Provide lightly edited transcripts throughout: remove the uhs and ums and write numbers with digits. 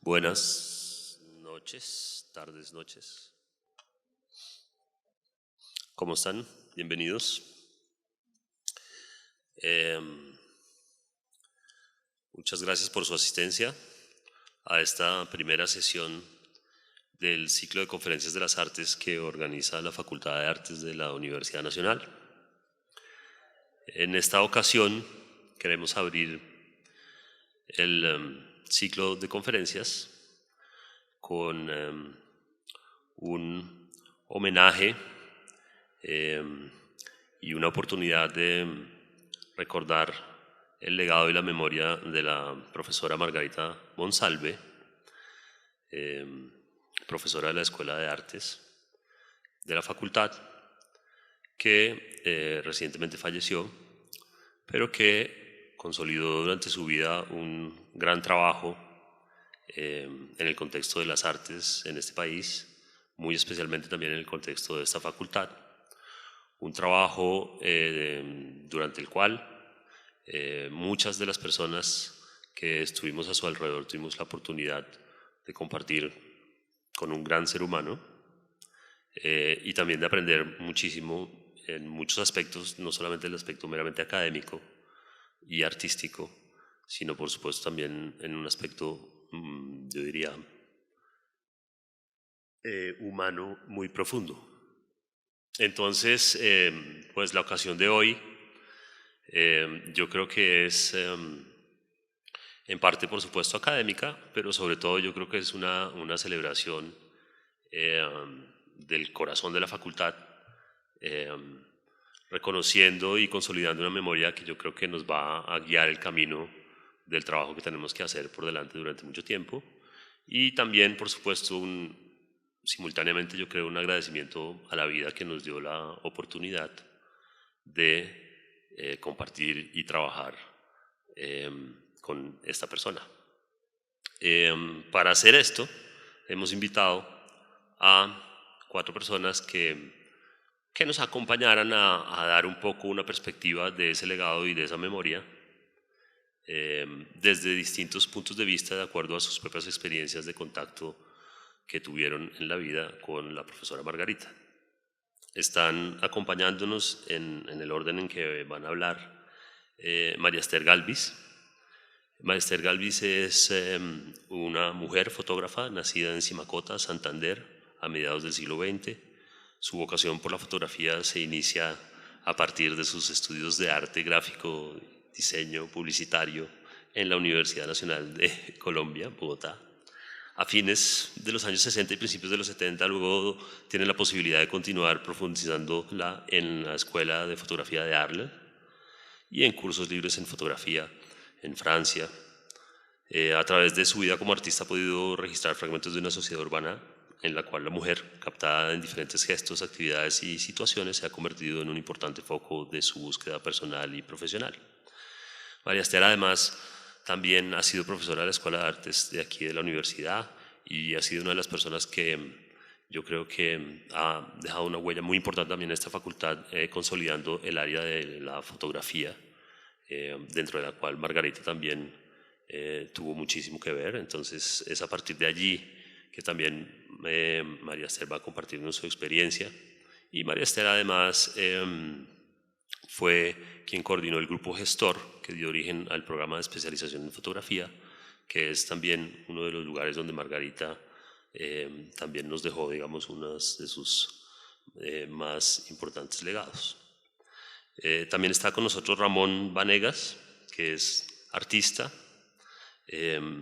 Buenas noches, tardes, noches. ¿Cómo están? Bienvenidos. Muchas gracias por su asistencia a esta primera sesión del ciclo de conferencias de las artes que organiza la Facultad de Artes de la Universidad Nacional. En esta ocasión queremos abrir el ciclo de conferencias con un homenaje y una oportunidad de recordar el legado y la memoria de la profesora Margarita Monsalve, profesora de la Escuela de Artes de la Facultad, que recientemente falleció, pero que consolidó durante su vida un gran trabajo en el contexto de las artes en este país, muy especialmente también en el contexto de esta facultad. Un trabajo durante el cual muchas de las personas que estuvimos a su alrededor tuvimos la oportunidad de compartir con un gran ser humano y también de aprender muchísimo en muchos aspectos, no solamente el aspecto meramente académico y artístico, sino por supuesto también en un aspecto, yo diría, humano muy profundo. Entonces, pues la ocasión de hoy yo creo que es en parte por supuesto académica, pero sobre todo yo creo que es una celebración del corazón de la facultad, reconociendo y consolidando una memoria que yo creo que nos va a guiar el camino del trabajo que tenemos que hacer por delante durante mucho tiempo. Y también, por supuesto, simultáneamente yo creo un agradecimiento a la vida que nos dio la oportunidad de compartir y trabajar con esta persona. Para hacer esto, hemos invitado a 4 personas que nos acompañaran a dar un poco una perspectiva de ese legado y de esa memoria desde distintos puntos de vista, de acuerdo a sus propias experiencias de contacto que tuvieron en la vida con la profesora Margarita. Están acompañándonos en el orden en que van a hablar María Esther Galvis. María Esther Galvis es una mujer fotógrafa nacida en Simacota, Santander, a mediados del siglo XX. Su vocación por la fotografía se inicia a partir de sus estudios de arte gráfico, diseño publicitario en la Universidad Nacional de Colombia, Bogotá. A fines de los años 60 y principios de los 70, luego tiene la posibilidad de continuar profundizándola en la Escuela de Fotografía de Arles y en cursos libres en fotografía en Francia. A través de su vida como artista ha podido registrar fragmentos de una sociedad urbana en la cual la mujer, captada en diferentes gestos, actividades y situaciones, se ha convertido en un importante foco de su búsqueda personal y profesional. María Esther, además, también ha sido profesora de la Escuela de Artes de aquí de la universidad y ha sido una de las personas que yo creo que ha dejado una huella muy importante también en esta facultad, consolidando el área de la fotografía, dentro de la cual Margarita también tuvo muchísimo que ver. Entonces es a partir de allí que también María Esther va a compartirnos su experiencia. Y María Esther además fue quien coordinó el grupo gestor que dio origen al programa de especialización en fotografía, que es también uno de los lugares donde Margarita también nos dejó, digamos, uno de sus más importantes legados. También está con nosotros Ramón Vanegas, que es artista.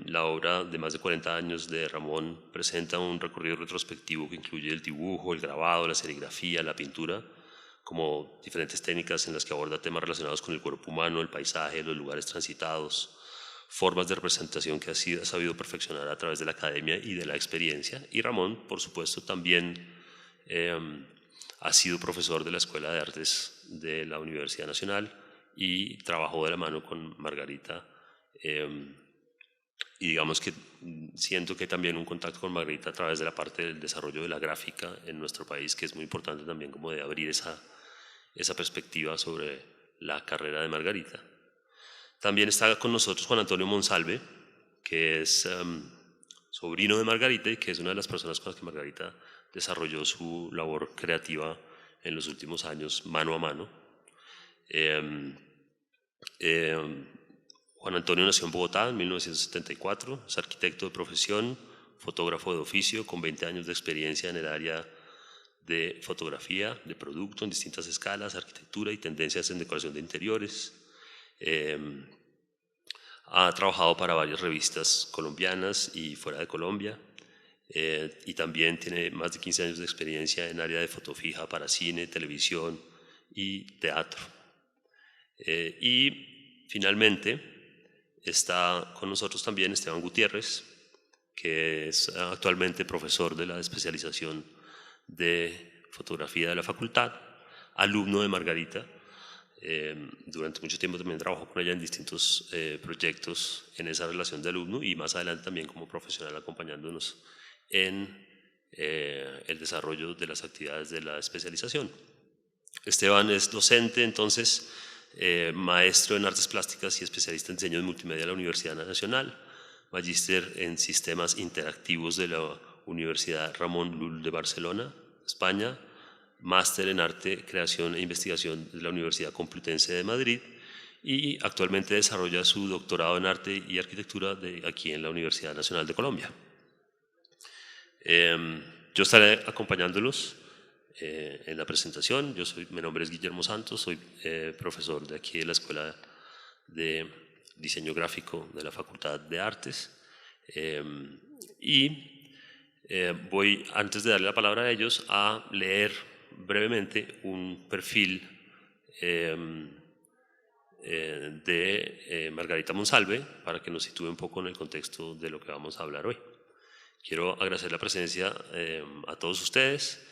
La obra de más de 40 años de Ramón presenta un recorrido retrospectivo que incluye el dibujo, el grabado, la serigrafía, la pintura, como diferentes técnicas en las que aborda temas relacionados con el cuerpo humano, el paisaje, los lugares transitados, formas de representación que ha sabido perfeccionar a través de la academia y de la experiencia. Y Ramón, por supuesto, también ha sido profesor de la Escuela de Artes de la Universidad Nacional y trabajó de la mano con Margarita. Y digamos que siento que también un contacto con Margarita a través de la parte del desarrollo de la gráfica en nuestro país, que es muy importante también como de abrir esa perspectiva sobre la carrera de Margarita. También está con nosotros Juan Antonio Monsalve, que es sobrino de Margarita y que es una de las personas con las que Margarita desarrolló su labor creativa en los últimos años, mano a mano. Juan Antonio nació en Bogotá en 1974, es arquitecto de profesión, fotógrafo de oficio, con 20 años de experiencia en el área de fotografía, de producto en distintas escalas, arquitectura y tendencias en decoración de interiores. Ha trabajado para varias revistas colombianas y fuera de Colombia, y también tiene más de 15 años de experiencia en área de foto fija para cine, televisión y teatro. Y finalmente está con nosotros también Esteban Gutiérrez, que es actualmente profesor de la especialización de fotografía de la facultad, alumno de Margarita. Durante mucho tiempo también trabajó con ella en distintos proyectos en esa relación de alumno y más adelante también como profesional acompañándonos en el desarrollo de las actividades de la especialización. Esteban es docente, entonces, maestro en artes plásticas y especialista en diseño de multimedia de la Universidad Nacional, magíster en sistemas interactivos de la Universidad Ramon Llull de Barcelona, España, máster en arte, creación e investigación de la Universidad Complutense de Madrid y actualmente desarrolla su doctorado en arte y arquitectura aquí en la Universidad Nacional de Colombia. Yo estaré acompañándolos en la presentación. Mi nombre es Guillermo Santos, soy profesor de aquí de la Escuela de Diseño Gráfico de la Facultad de Artes. Voy, antes de darle la palabra a ellos, a leer brevemente un perfil de Margarita Monsalve para que nos sitúe un poco en el contexto de lo que vamos a hablar hoy. Quiero agradecer la presencia a todos ustedes.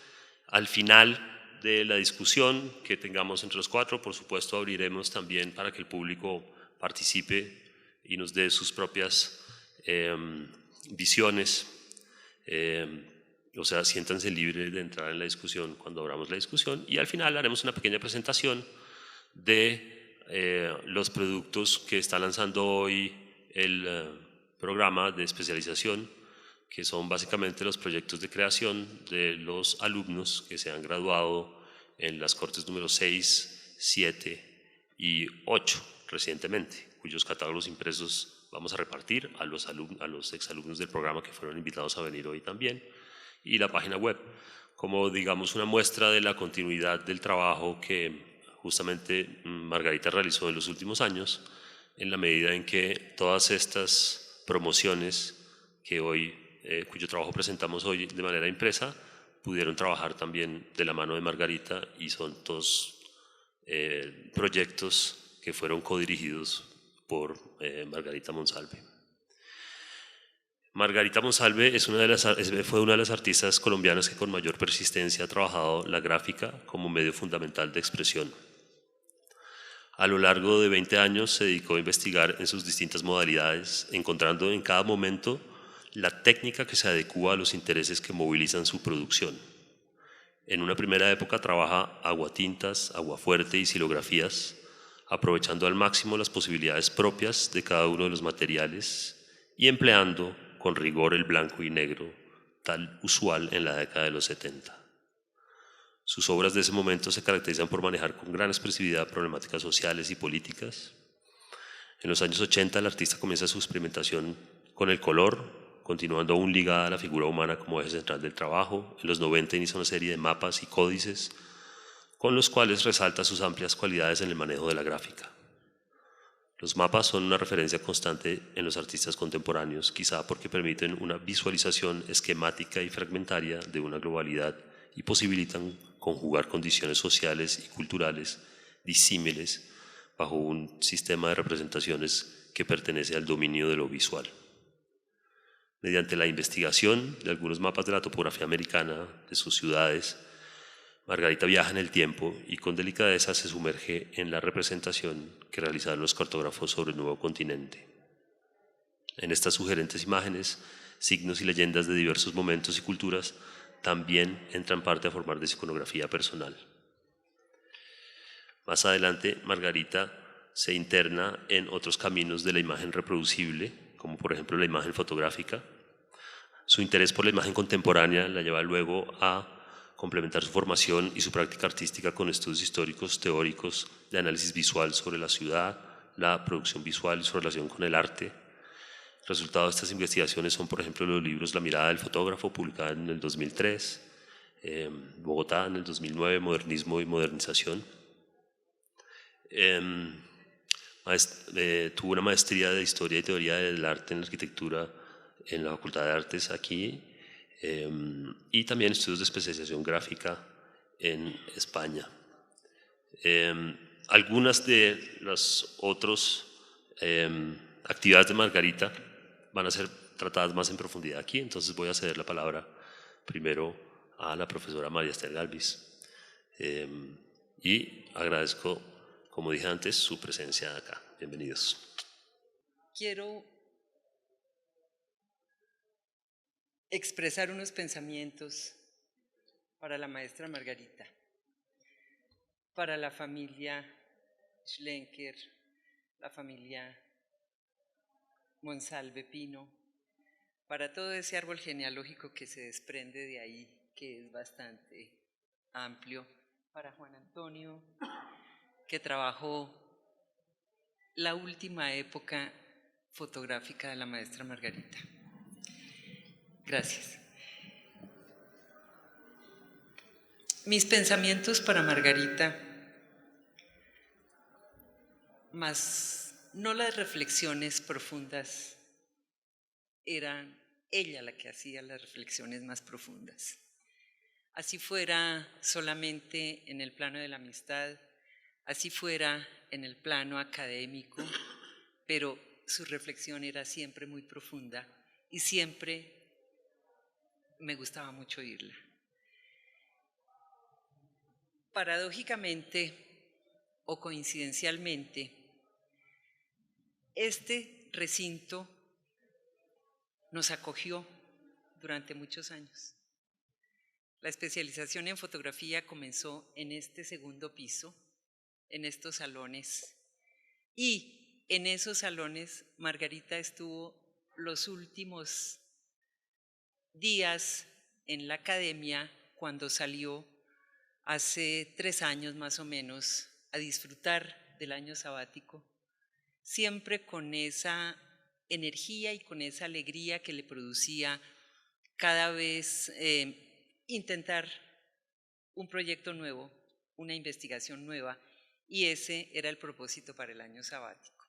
Al final de la discusión que tengamos entre los cuatro, por supuesto, abriremos también para que el público participe y nos dé sus propias visiones. O sea, siéntanse libres de entrar en la discusión cuando abramos la discusión y al final haremos una pequeña presentación de los productos que está lanzando hoy el programa de especialización, que son básicamente los proyectos de creación de los alumnos que se han graduado en las cortes número 6, 7 y 8 recientemente, cuyos catálogos impresos vamos a repartir a los exalumnos del programa que fueron invitados a venir hoy también, y la página web, como digamos una muestra de la continuidad del trabajo que justamente Margarita realizó en los últimos años, en la medida en que todas estas promociones que hoy cuyo trabajo presentamos hoy de manera impresa, pudieron trabajar también de la mano de Margarita y son todos proyectos que fueron codirigidos por Margarita Monsalve. Margarita Monsalve fue una de las artistas colombianas que con mayor persistencia ha trabajado la gráfica como medio fundamental de expresión. A lo largo de 20 años se dedicó a investigar en sus distintas modalidades, encontrando en cada momento la técnica que se adecúa a los intereses que movilizan su producción. En una primera época trabaja aguatintas, aguafuerte y silografías, aprovechando al máximo las posibilidades propias de cada uno de los materiales y empleando con rigor el blanco y negro, tal usual en la década de los 70. Sus obras de ese momento se caracterizan por manejar con gran expresividad problemáticas sociales y políticas. En los años 80 el artista comienza su experimentación con el color, continuando aún ligada a la figura humana como eje central del trabajo. En los 90 inicia una serie de mapas y códices con los cuales resalta sus amplias cualidades en el manejo de la gráfica. Los mapas son una referencia constante en los artistas contemporáneos, quizá porque permiten una visualización esquemática y fragmentaria de una globalidad y posibilitan conjugar condiciones sociales y culturales disímiles bajo un sistema de representaciones que pertenece al dominio de lo visual. Mediante la investigación de algunos mapas de la topografía americana, de sus ciudades, Margarita viaja en el tiempo y con delicadeza se sumerge en la representación que realizaron los cartógrafos sobre el nuevo continente. En estas sugerentes imágenes, signos y leyendas de diversos momentos y culturas también entran parte a formar de su iconografía personal. Más adelante, Margarita se interna en otros caminos de la imagen reproducible, como por ejemplo la imagen fotográfica, Su interés por la imagen contemporánea la lleva luego a complementar su formación y su práctica artística con estudios históricos teóricos de análisis visual sobre la ciudad, la producción visual y su relación con el arte. Resultado de estas investigaciones son, por ejemplo, los libros La mirada del fotógrafo, publicada en el 2003, Bogotá en el 2009, Modernismo y modernización. Tuvo una maestría de Historia y Teoría del Arte en Arquitectura en la Facultad de Artes aquí, y también estudios de especialización gráfica en España. Algunas de las otras actividades de Margarita van a ser tratadas más en profundidad aquí, entonces voy a ceder la palabra primero a la profesora María Esther Galvis, y agradezco, como dije antes, su presencia acá. Bienvenidos. Quiero expresar unos pensamientos para la maestra Margarita, para la familia Schlenker, la familia Monsalve Pino, para todo ese árbol genealógico que se desprende de ahí, que es bastante amplio, para Juan Antonio, que trabajó la última época fotográfica de la maestra Margarita. Gracias. Mis pensamientos para Margarita, más no las reflexiones profundas, eran ella la que hacía las reflexiones más profundas. Así fuera solamente en el plano de la amistad, así fuera en el plano académico, pero su reflexión era siempre muy profunda y siempre me gustaba mucho oírla. Paradójicamente o coincidencialmente, este recinto nos acogió durante muchos años. La especialización en fotografía comenzó en este segundo piso, en estos salones, y en esos salones Margarita estuvo los últimos días en la academia cuando salió hace 3 años más o menos a disfrutar del año sabático, siempre con esa energía y con esa alegría que le producía cada vez intentar un proyecto nuevo, una investigación nueva, y ese era el propósito para el año sabático.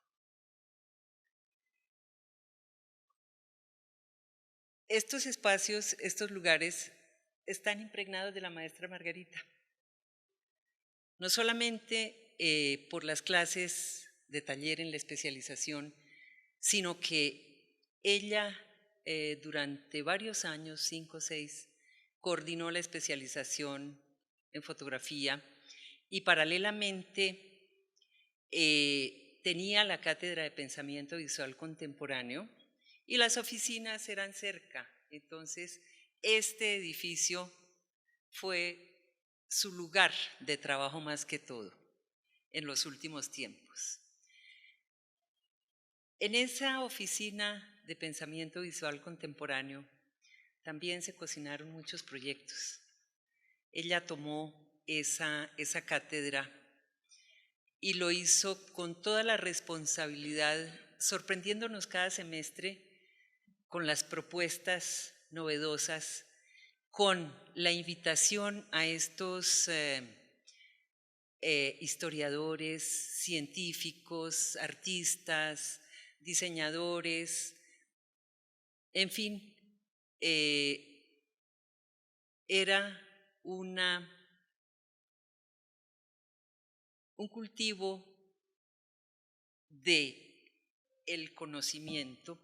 Estos espacios, estos lugares, están impregnados de la maestra Margarita. No solamente por las clases de taller en la especialización, sino que ella durante varios años, 5 o 6, coordinó la especialización en fotografía y paralelamente tenía la cátedra de pensamiento visual contemporáneo y las oficinas eran cerca. Entonces, este edificio fue su lugar de trabajo más que todo en los últimos tiempos. En esa oficina de pensamiento visual contemporáneo también se cocinaron muchos proyectos. Ella tomó esa cátedra y lo hizo con toda la responsabilidad, sorprendiéndonos cada semestre con las propuestas novedosas, con la invitación a estos historiadores, científicos, artistas, diseñadores, en fin, era un cultivo de el conocimiento,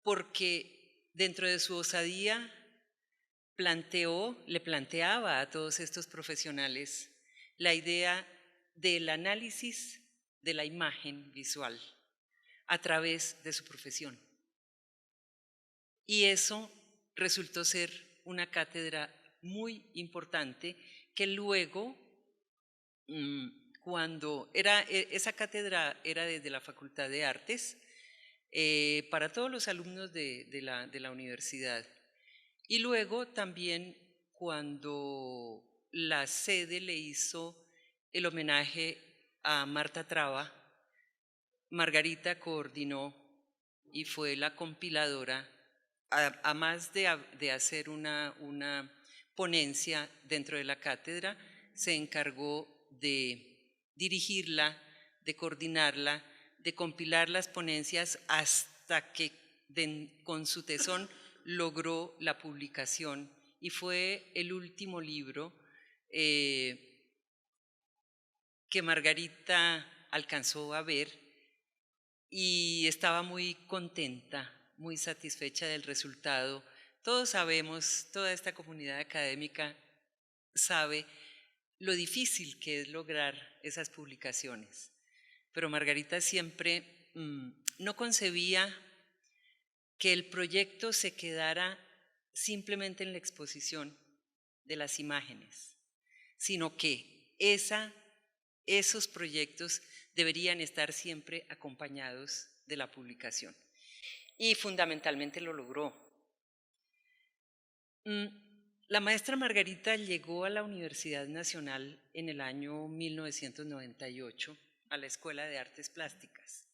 porque dentro de su osadía le planteaba a todos estos profesionales la idea del análisis de la imagen visual a través de su profesión. Y eso resultó ser una cátedra muy importante que luego, cuando esa cátedra era desde la Facultad de Artes, para todos los alumnos de la universidad. Y luego también cuando la sede le hizo el homenaje a Marta Traba, Margarita coordinó y fue la compiladora, a más de hacer una ponencia dentro de la cátedra, se encargó de dirigirla, de coordinarla, de compilar las ponencias hasta que con su tesón logró la publicación y fue el último libro que Margarita alcanzó a ver y estaba muy contenta, muy satisfecha del resultado. Todos sabemos, toda esta comunidad académica sabe lo difícil que es lograr esas publicaciones, pero Margarita siempre no concebía que el proyecto se quedara simplemente en la exposición de las imágenes, sino que esos proyectos deberían estar siempre acompañados de la publicación. Y fundamentalmente lo logró. La maestra Margarita llegó a la Universidad Nacional en el año 1998 a la Escuela de Artes Plásticas.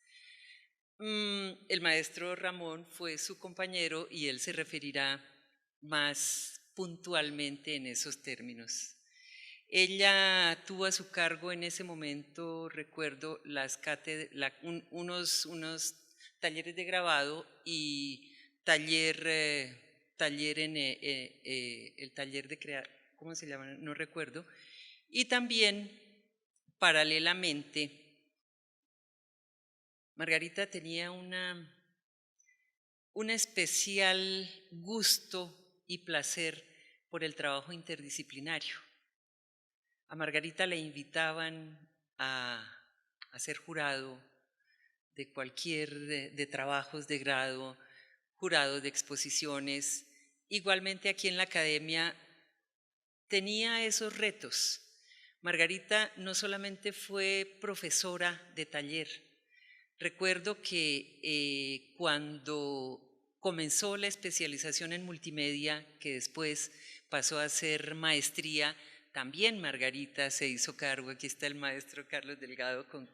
El maestro Ramón fue su compañero y él se referirá más puntualmente en esos términos. Ella tuvo a su cargo en ese momento, recuerdo, unos talleres de grabado y el taller de crear, ¿cómo se llama? No recuerdo. Y también, paralelamente, Margarita tenía un especial gusto y placer por el trabajo interdisciplinario. A Margarita le invitaban a ser jurado de trabajos de grado, jurado de exposiciones. Igualmente aquí en la academia tenía esos retos. Margarita no solamente fue profesora de taller. Recuerdo que cuando comenzó la especialización en multimedia, que después pasó a ser maestría, también Margarita se hizo cargo. Aquí está el maestro Carlos Delgado, con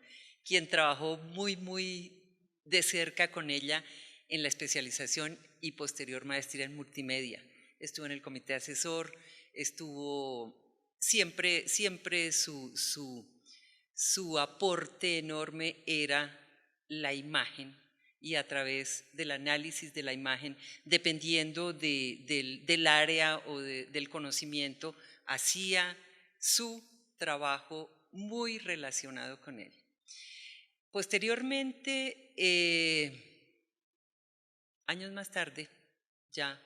quien trabajó muy de cerca con ella en la especialización y posterior maestría en multimedia. Estuvo en el comité asesor, estuvo siempre su aporte enorme era la imagen, y a través del análisis de la imagen, dependiendo del área o del conocimiento, hacía su trabajo muy relacionado con él. Posteriormente, años más tarde, ya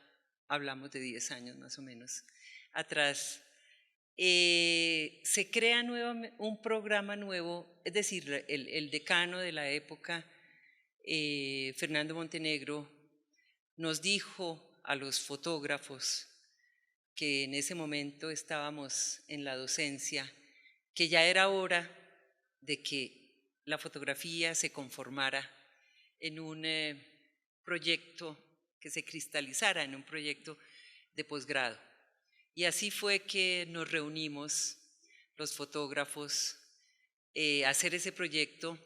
hablamos de 10 años más o menos atrás, se crea un programa nuevo, es decir, el decano de la época, Fernando Montenegro, nos dijo a los fotógrafos que en ese momento estábamos en la docencia, que ya era hora de que la fotografía se conformara en un proyecto, que se cristalizara en un proyecto de posgrado. Y así fue que nos reunimos los fotógrafos a hacer ese proyecto.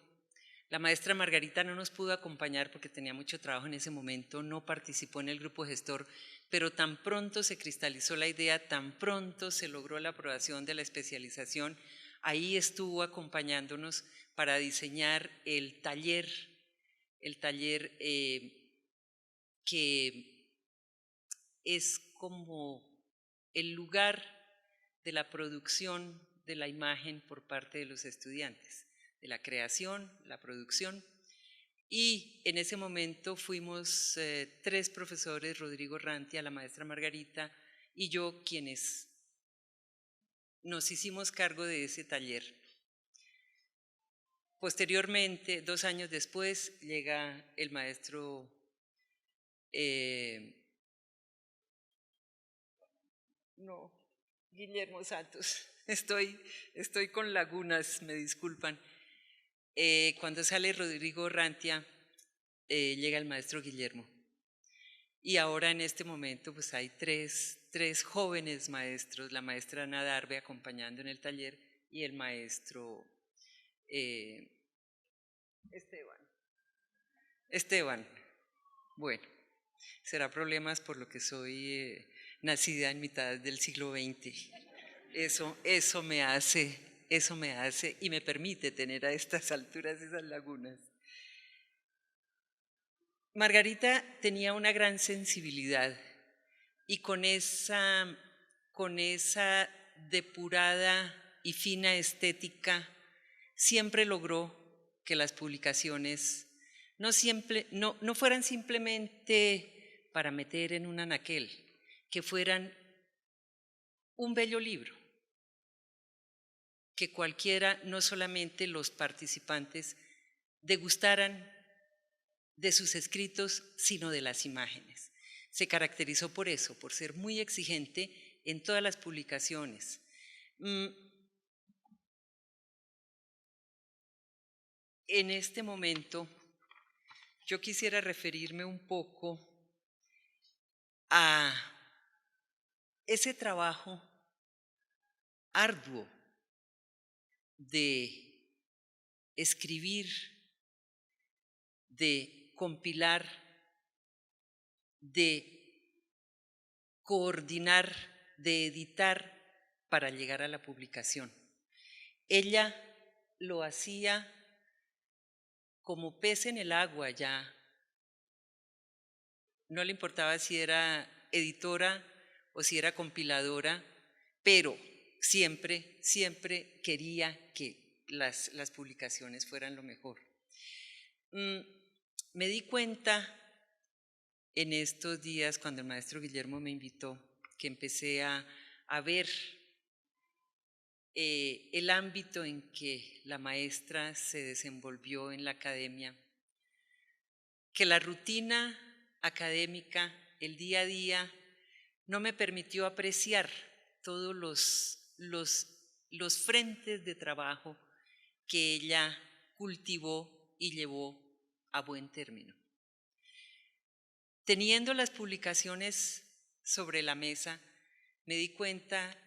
La maestra Margarita no nos pudo acompañar porque tenía mucho trabajo en ese momento, no participó en el grupo gestor, pero tan pronto se cristalizó la idea, tan pronto se logró la aprobación de la especialización, ahí estuvo acompañándonos para diseñar el taller que es como el lugar de la producción de la imagen por parte de los estudiantes, de la creación, la producción. Y en ese momento fuimos 3 profesores, Rodrigo Rantia, la maestra Margarita y yo, quienes nos hicimos cargo de ese taller. Posteriormente, 2 años después, llega el maestro Guillermo Santos. Estoy con lagunas, me disculpan. Cuando sale Rodrigo Rantia, llega el maestro Guillermo. Y ahora en este momento pues hay tres jóvenes maestros, la maestra Ana Darbe acompañando en el taller y el maestro Esteban. Bueno, será problemas por lo que soy nacida en mitad del siglo XX. Eso me hace y me permite tener a estas alturas esas lagunas. Margarita tenía una gran sensibilidad y con esa depurada y fina estética siempre logró que las publicaciones no fueran simplemente para meter en un anaquel, que fueran un bello libro, que cualquiera, no solamente los participantes, degustaran de sus escritos, sino de las imágenes. Se caracterizó por eso, por ser muy exigente en todas las publicaciones. En este momento, yo quisiera referirme un poco a ese trabajo arduo de escribir, de compilar, de coordinar, de editar para llegar a la publicación. Ella lo hacía como pez en el agua ya. No le importaba si era editora o si era compiladora, pero siempre quería que las publicaciones fueran lo mejor. Me di cuenta en estos días, cuando el maestro Guillermo me invitó, que empecé a ver el ámbito en que la maestra se desenvolvió en la academia, que la rutina académica, el día a día, no me permitió apreciar todos los frentes de trabajo que ella cultivó y llevó a buen término. Teniendo las publicaciones sobre la mesa, me di cuenta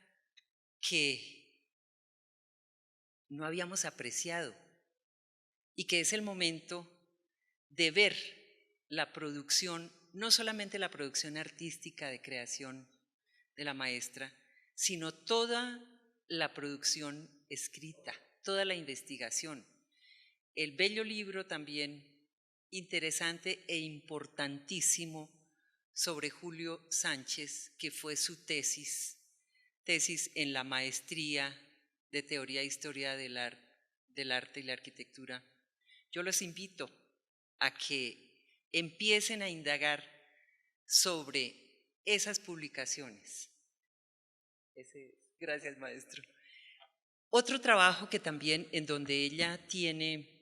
que no habíamos apreciado y que es el momento de ver la producción, no solamente la producción artística de creación de la maestra, sino toda la producción escrita, toda la investigación. El bello libro también interesante e importantísimo sobre Julio Sánchez, que fue su tesis en la maestría de Teoría e Historia del Arte y la Arquitectura. Yo los invito a que empiecen a indagar sobre esas publicaciones. Gracias, maestro. Otro trabajo que también en donde ella tiene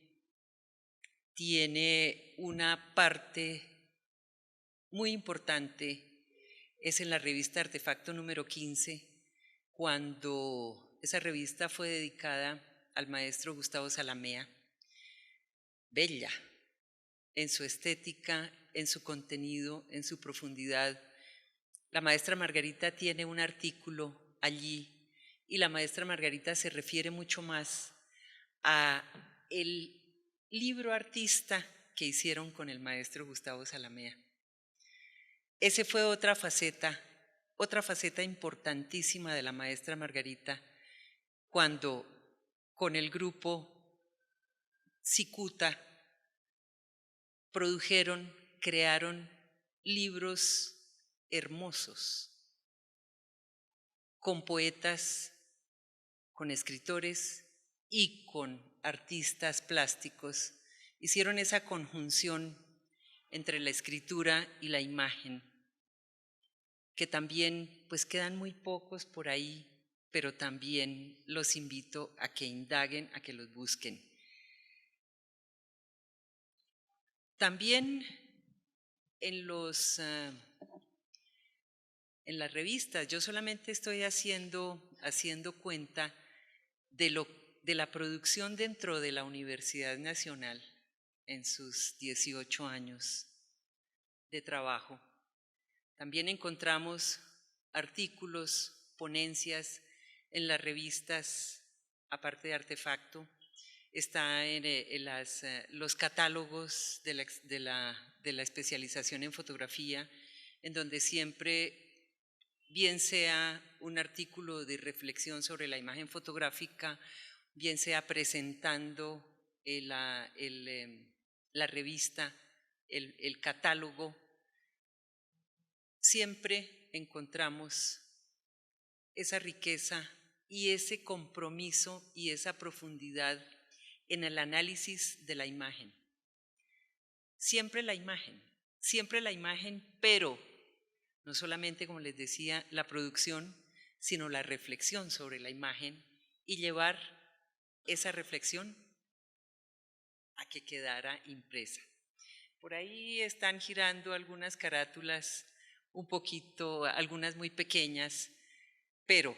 una parte muy importante es en la revista Artefacto número 15, cuando esa revista fue dedicada al maestro Gustavo Zalamea. Bella en su estética, en su contenido, en su profundidad. La maestra Margarita tiene un artículo allí y la maestra Margarita se refiere mucho más a el libro artista que hicieron con el maestro Gustavo Zalamea. Esa fue otra faceta importantísima de la maestra Margarita, cuando con el grupo Cicuta crearon libros hermosos, con poetas, con escritores y con artistas plásticos. Hicieron esa conjunción entre la escritura y la imagen, que también pues quedan muy pocos por ahí, pero también los invito a que indaguen, a que los busquen. También en las revistas, yo solamente estoy haciendo cuenta de la producción dentro de la Universidad Nacional. en sus 18 años de trabajo. También encontramos artículos, ponencias en las revistas, aparte de Artefacto. Está en los catálogos de la especialización en fotografía, en donde siempre, bien sea un artículo de reflexión sobre la imagen fotográfica, bien sea presentando la revista, el catálogo, siempre encontramos esa riqueza y ese compromiso y esa profundidad en el análisis de la imagen. Siempre la imagen, pero no solamente, como les decía, la producción, sino la reflexión sobre la imagen y llevar esa reflexión a que quedara impresa. Por ahí están girando algunas carátulas, un poquito, algunas muy pequeñas, pero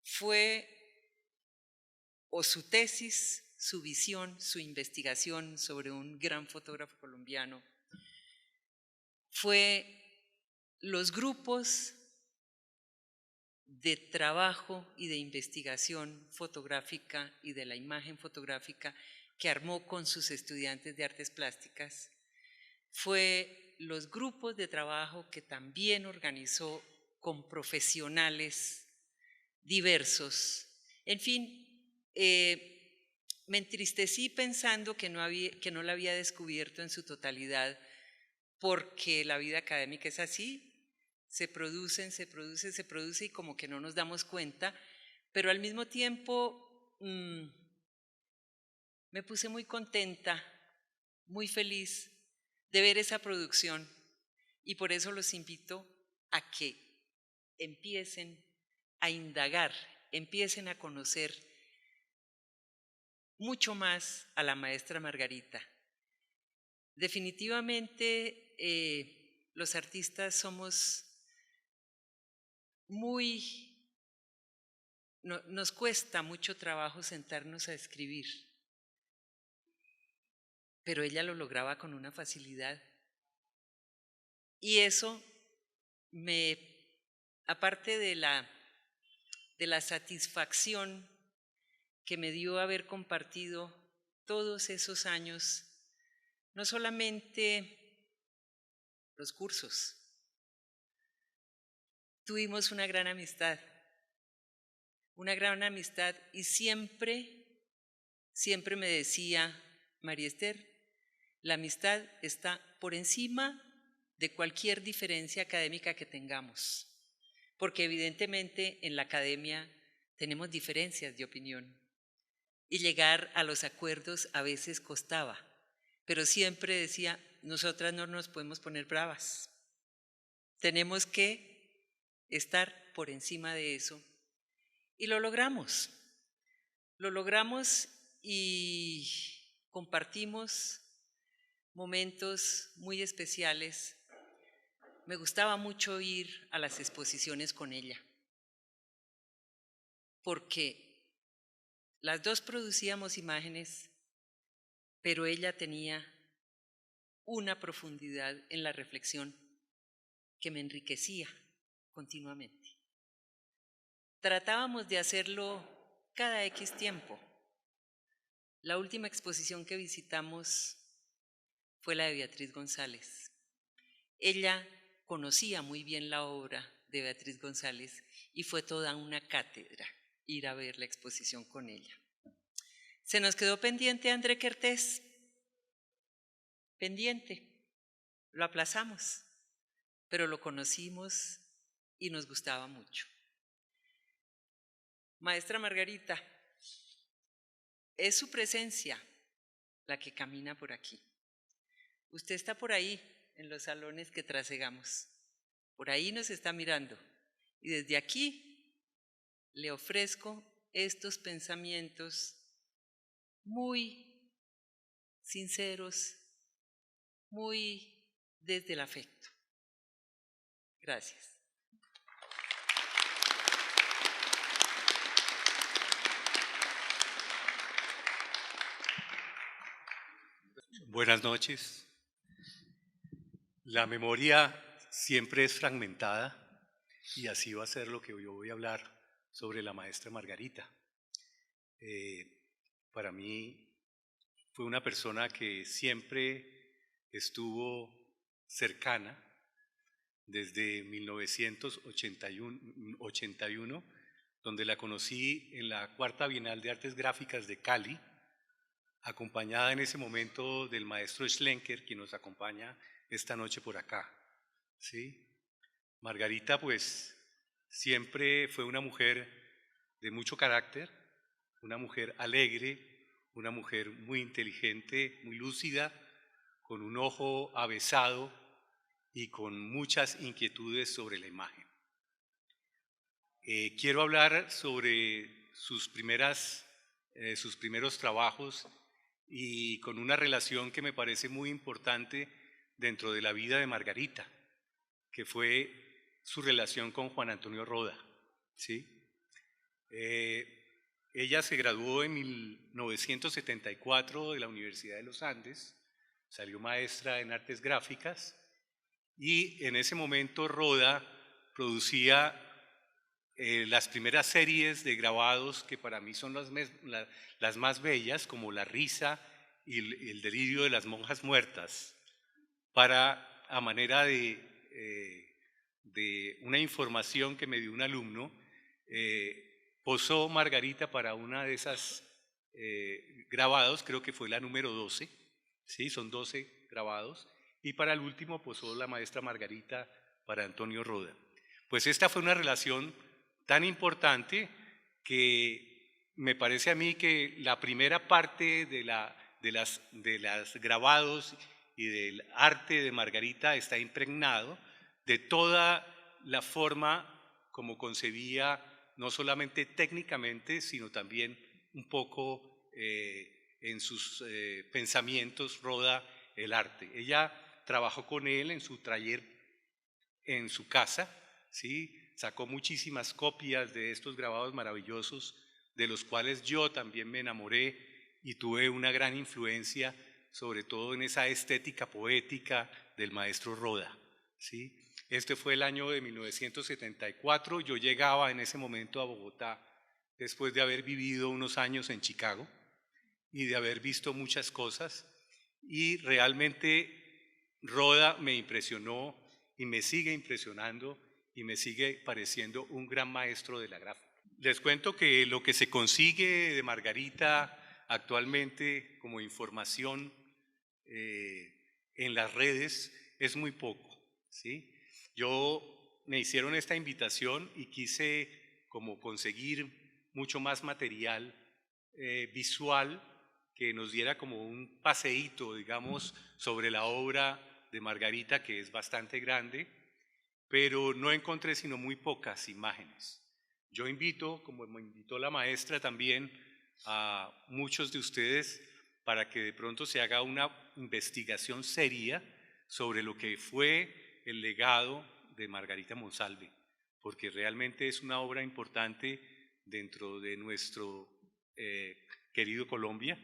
fue o su tesis, su visión, su investigación sobre un gran fotógrafo colombiano, fue los grupos de trabajo y de investigación fotográfica y de la imagen fotográfica que armó con sus estudiantes de artes plásticas, fue los grupos de trabajo que también organizó con profesionales diversos. En fin, me entristecí pensando que no la había descubierto en su totalidad, porque la vida académica es así, se produce y como que no nos damos cuenta, pero al mismo tiempo me puse muy contenta, muy feliz de ver esa producción, y por eso los invito a que empiecen a indagar, empiecen a conocer mucho más a la maestra Margarita. Definitivamente los artistas somos nos cuesta mucho trabajo sentarnos a escribir, pero ella lo lograba con una facilidad. Y eso aparte de la satisfacción que me dio haber compartido todos esos años, no solamente los cursos, tuvimos una gran amistad y siempre me decía, María Esther, la amistad está por encima de cualquier diferencia académica que tengamos, porque evidentemente en la academia tenemos diferencias de opinión y llegar a los acuerdos a veces costaba, pero siempre decía, nosotras no nos podemos poner bravas, tenemos que estar por encima de eso. Y lo logramos y compartimos momentos muy especiales. Me gustaba mucho ir a las exposiciones con ella, porque las dos producíamos imágenes, pero ella tenía una profundidad en la reflexión que me enriquecía continuamente. Tratábamos de hacerlo cada X tiempo. La última exposición que visitamos fue la de Beatriz González. Ella conocía muy bien la obra de Beatriz González y fue toda una cátedra ir a ver la exposición con ella. Se nos quedó pendiente André Kertész, lo aplazamos, pero lo conocimos y nos gustaba mucho. Maestra Margarita, es su presencia la que camina por aquí. Usted está por ahí en los salones que trasegamos, por ahí nos está mirando, y desde aquí le ofrezco estos pensamientos muy sinceros, muy desde el afecto. Gracias. Buenas noches. La memoria siempre es fragmentada y así va a ser lo que yo voy a hablar sobre la maestra Margarita. Para mí fue una persona que siempre estuvo cercana desde 1981, donde la conocí en la Cuarta Bienal de Artes Gráficas de Cali, acompañada en ese momento del maestro Schlenker, quien nos acompaña esta noche por acá. ¿Sí? Margarita pues siempre fue una mujer de mucho carácter, una mujer alegre, una mujer muy inteligente, muy lúcida, con un ojo avesado y con muchas inquietudes sobre la imagen. Quiero hablar sobre sus primeros trabajos y con una relación que me parece muy importante dentro de la vida de Margarita, que fue su relación con Juan Antonio Roda. ¿Sí? Ella se graduó en 1974 de la Universidad de los Andes, salió maestra en artes gráficas y en ese momento Roda producía las primeras series de grabados que para mí son las más bellas, como La risa y el delirio de las monjas muertas, a manera de una información que me dio un alumno, posó Margarita para una de esas grabados, creo que fue la número 12, ¿sí? Son 12 grabados, y para el último posó la maestra Margarita para Antonio Roda. Pues esta fue una relación tan importante que me parece a mí que la primera parte de las grabados y del arte de Margarita está impregnado de toda la forma como concebía, no solamente técnicamente, sino también un poco en sus pensamientos Roda el arte. Ella trabajó con él en su taller en su casa, ¿sí? Sacó muchísimas copias de estos grabados maravillosos, de los cuales yo también me enamoré y tuve una gran influencia, sobre todo en esa estética poética del maestro Roda, ¿sí? Este fue el año de 1974, yo llegaba en ese momento a Bogotá después de haber vivido unos años en Chicago y de haber visto muchas cosas, y realmente Roda me impresionó y me sigue impresionando y me sigue pareciendo un gran maestro de la gráfica. Les cuento que lo que se consigue de Margarita actualmente como información en las redes es muy poco, ¿sí? Me hicieron esta invitación y quise como conseguir mucho más material visual que nos diera como un paseíto, digamos, sobre la obra de Margarita, que es bastante grande, pero no encontré sino muy pocas imágenes. Yo invito, como me invitó la maestra también, a muchos de ustedes para que de pronto se haga una investigación seria sobre lo que fue el legado de Margarita Monsalve, porque realmente es una obra importante dentro de nuestro querido Colombia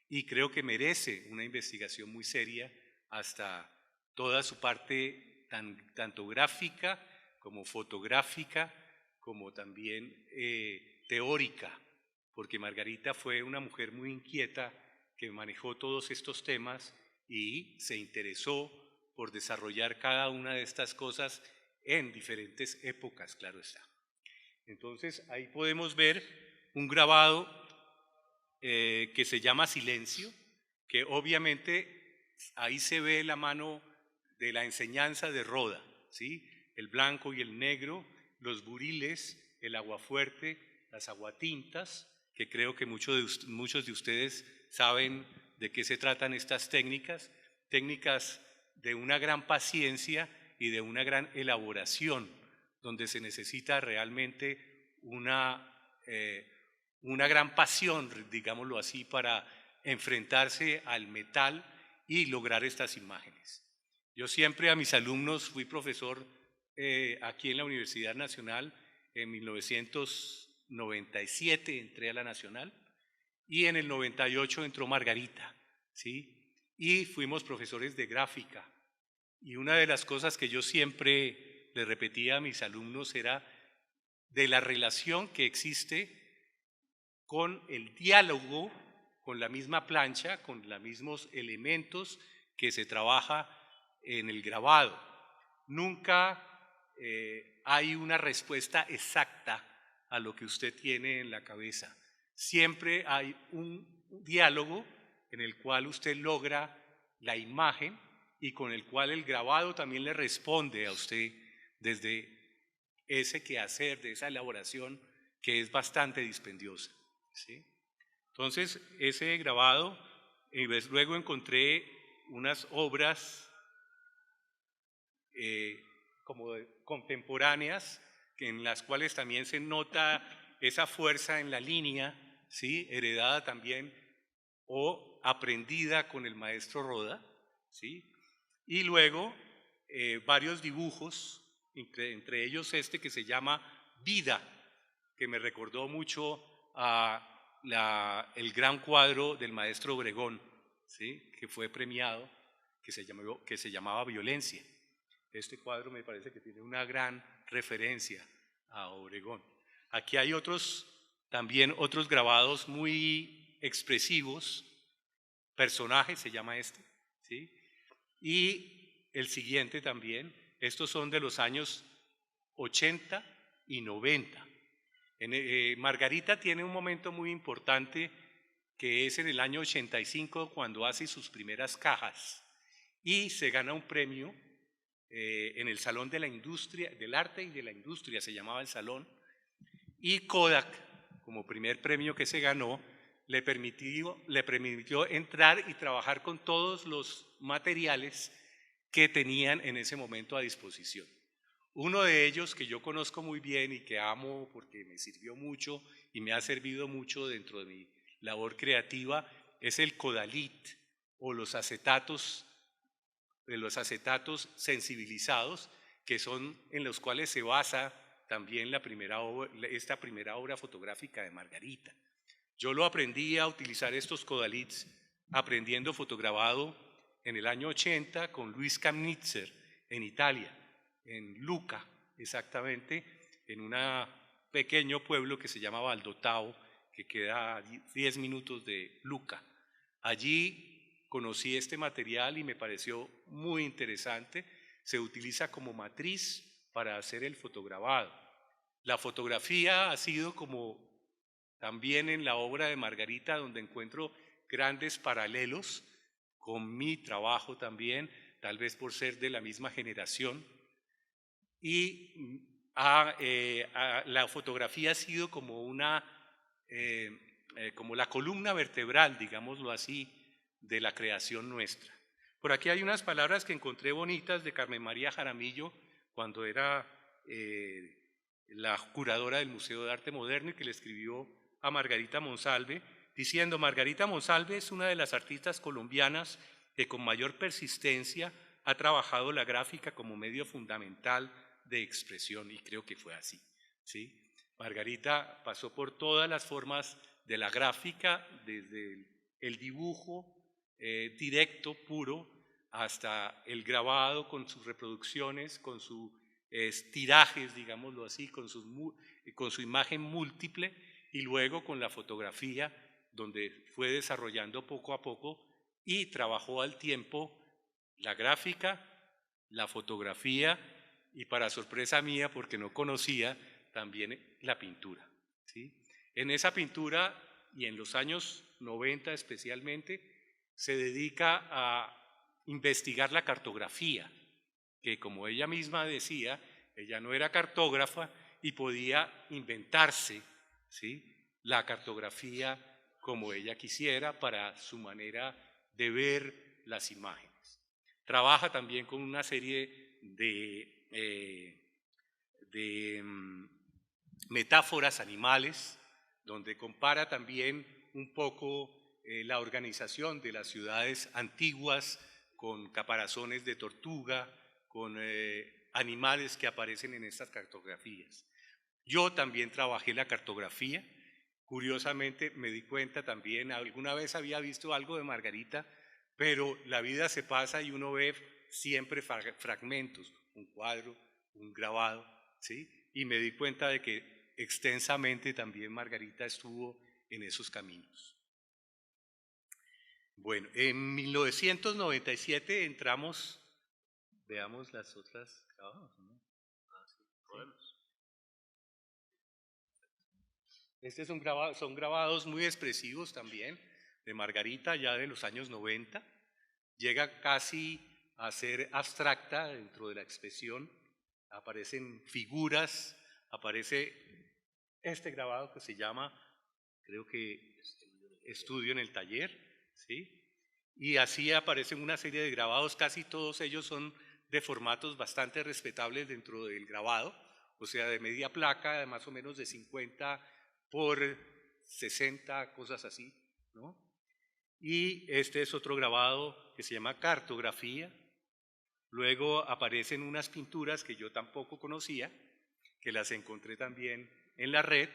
y creo que merece una investigación muy seria hasta toda su parte tanto gráfica como fotográfica, como también teórica, porque Margarita fue una mujer muy inquieta que manejó todos estos temas y se interesó por desarrollar cada una de estas cosas en diferentes épocas, claro está. Entonces ahí podemos ver un grabado que se llama Silencio, que obviamente ahí se ve la mano de la enseñanza de Roda, ¿sí? El blanco y el negro, los buriles, el aguafuerte, las aguatintas, que creo que muchos de ustedes saben de qué se tratan estas técnicas de una gran paciencia y de una gran elaboración, donde se necesita realmente una gran pasión, digámoslo así, para enfrentarse al metal y lograr estas imágenes. Yo siempre a mis alumnos fui profesor aquí en la Universidad Nacional. En 1997 entré a la Nacional y en el 98 entró Margarita, ¿sí? y fuimos profesores de gráfica. Y una de las cosas que yo siempre le repetía a mis alumnos era de la relación que existe con el diálogo, con la misma plancha, con los mismos elementos que se trabaja en el grabado. Nunca hay una respuesta exacta a lo que usted tiene en la cabeza. Siempre hay un diálogo en el cual usted logra la imagen y con el cual el grabado también le responde a usted desde ese quehacer, de esa elaboración que es bastante dispendiosa, ¿sí? Entonces, ese grabado, luego encontré unas obras como contemporáneas, en las cuales también se nota esa fuerza en la línea, ¿sí? Heredada también o aprendida con el maestro Roda, ¿sí? Y luego varios dibujos, entre ellos este que se llama Vida, que me recordó mucho a el gran cuadro del maestro Obregón, ¿sí? Que fue premiado, que se llamaba Violencia. Este cuadro me parece que tiene una gran referencia a Obregón. Aquí hay también otros grabados muy expresivos. Personaje se llama este, ¿sí? Y el siguiente también. Estos son de los años 80 y 90. Margarita tiene un momento muy importante que es en el año 85, cuando hace sus primeras cajas y se gana un premio en el Salón de la Industria, del Arte y de la Industria se llamaba el salón, y Kodak, como primer premio que se ganó, le permitió entrar y trabajar con todos los materiales que tenían en ese momento a disposición. Uno de ellos que yo conozco muy bien y que amo porque me sirvió mucho y me ha servido mucho dentro de mi labor creativa es el Kodalit, o los acetatos sensibilizados, que son en los cuales se basa también esta primera obra fotográfica de Margarita. Yo lo aprendí a utilizar estos Kodalits aprendiendo fotograbado en el año 80 con Luis Kamnitzer en Italia, en Lucca exactamente, en un pequeño pueblo que se llama Valdotao, que queda a 10 minutos de Lucca. Allí conocí este material y me pareció muy interesante. Se utiliza como matriz para hacer el fotograbado. La fotografía ha sido como también en la obra de Margarita, donde encuentro grandes paralelos con mi trabajo también, tal vez por ser de la misma generación. Y la fotografía ha sido como como la columna vertebral, digámoslo así, de la creación nuestra. Por aquí hay unas palabras que encontré bonitas de Carmen María Jaramillo, cuando era la curadora del Museo de Arte Moderno, y que le escribió a Margarita Monsalve, diciendo: Margarita Monsalve es una de las artistas colombianas que con mayor persistencia ha trabajado la gráfica como medio fundamental de expresión, y creo que fue así, ¿sí? Margarita pasó por todas las formas de la gráfica, desde el dibujo directo, puro, hasta el grabado con sus reproducciones, con sus tirajes, digámoslo así, con su imagen múltiple, y luego con la fotografía, donde fue desarrollando poco a poco y trabajó al tiempo la gráfica, la fotografía y, para sorpresa mía, porque no conocía, también la pintura, ¿sí? En esa pintura, y en los años 90 especialmente, se dedica a investigar la cartografía, que, como ella misma decía, ella no era cartógrafa y podía inventarse, ¿sí?, la cartografía como ella quisiera para su manera de ver las imágenes. Trabaja también con una serie de metáforas animales, donde compara también un poco la organización de las ciudades antiguas con caparazones de tortuga, con animales que aparecen en estas cartografías. Yo también trabajé la cartografía. Curiosamente me di cuenta también, alguna vez había visto algo de Margarita, pero la vida se pasa y uno ve siempre fragmentos, un cuadro, un grabado, ¿sí? Y me di cuenta de que extensamente también Margarita estuvo en esos caminos. Bueno, en 1997 entramos, veamos las otras grabados, ¿no? Son grabados muy expresivos también de Margarita ya de los años 90. Llega casi a ser abstracta dentro de la expresión. Aparecen figuras, aparece este grabado que se llama, creo que Estudio en el Taller, ¿sí? Y así aparecen una serie de grabados, casi todos ellos son de formatos bastante respetables dentro del grabado, o sea, de media placa, de más o menos de 50 por 60, cosas así, ¿no? Y este es otro grabado que se llama Cartografía. Luego aparecen unas pinturas que yo tampoco conocía, que las encontré también en la red,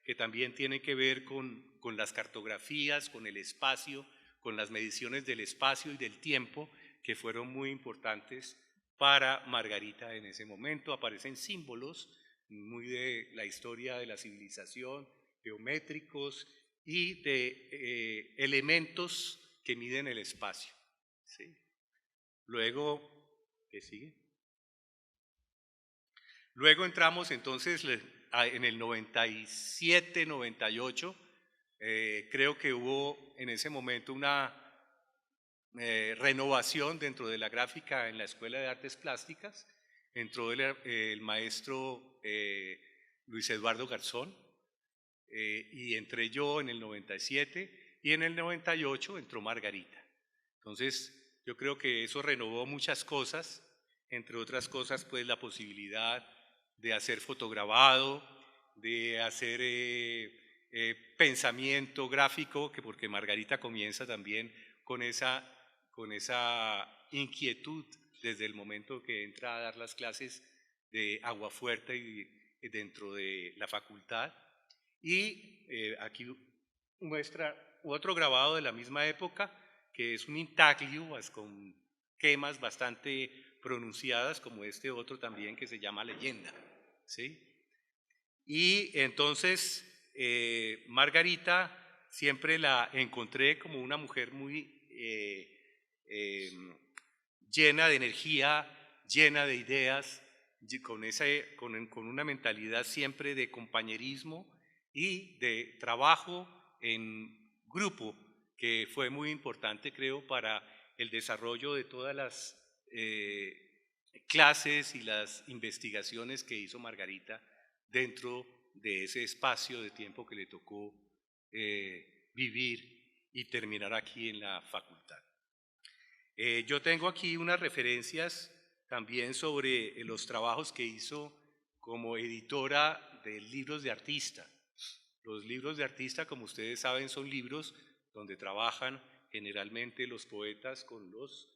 que también tienen que ver con las cartografías, con el espacio, con las mediciones del espacio y del tiempo, que fueron muy importantes para Margarita en ese momento. Aparecen símbolos muy de la historia de la civilización, geométricos y de elementos que miden el espacio, ¿sí? Luego, ¿qué sigue? Luego entramos entonces en el 97, 98, creo que hubo en ese momento una renovación dentro de la gráfica en la Escuela de Artes Plásticas. Entró el maestro Luis Eduardo Garzón, y entré yo en el 97, y en el 98 entró Margarita. Entonces, yo creo que eso renovó muchas cosas, entre otras cosas, pues la posibilidad de hacer fotograbado, de hacer pensamiento gráfico, que porque Margarita comienza también con esa inquietud desde el momento que entra a dar las clases de Aguafuerte y dentro de la facultad. Y aquí muestra otro grabado de la misma época, que es un intaglio con quemas bastante pronunciadas, como este otro también que se llama Leyenda, ¿sí? Y entonces Margarita siempre la encontré como una mujer muy llena de energía, llena de ideas, con una mentalidad siempre de compañerismo y de trabajo en grupo, que fue muy importante, creo, para el desarrollo de todas las clases y las investigaciones que hizo Margarita dentro de ese espacio de tiempo que le tocó vivir y terminar aquí en la facultad. Yo tengo aquí unas referencias también sobre los trabajos que hizo como editora de libros de artista. Los libros de artista, como ustedes saben, son libros donde trabajan generalmente los poetas con los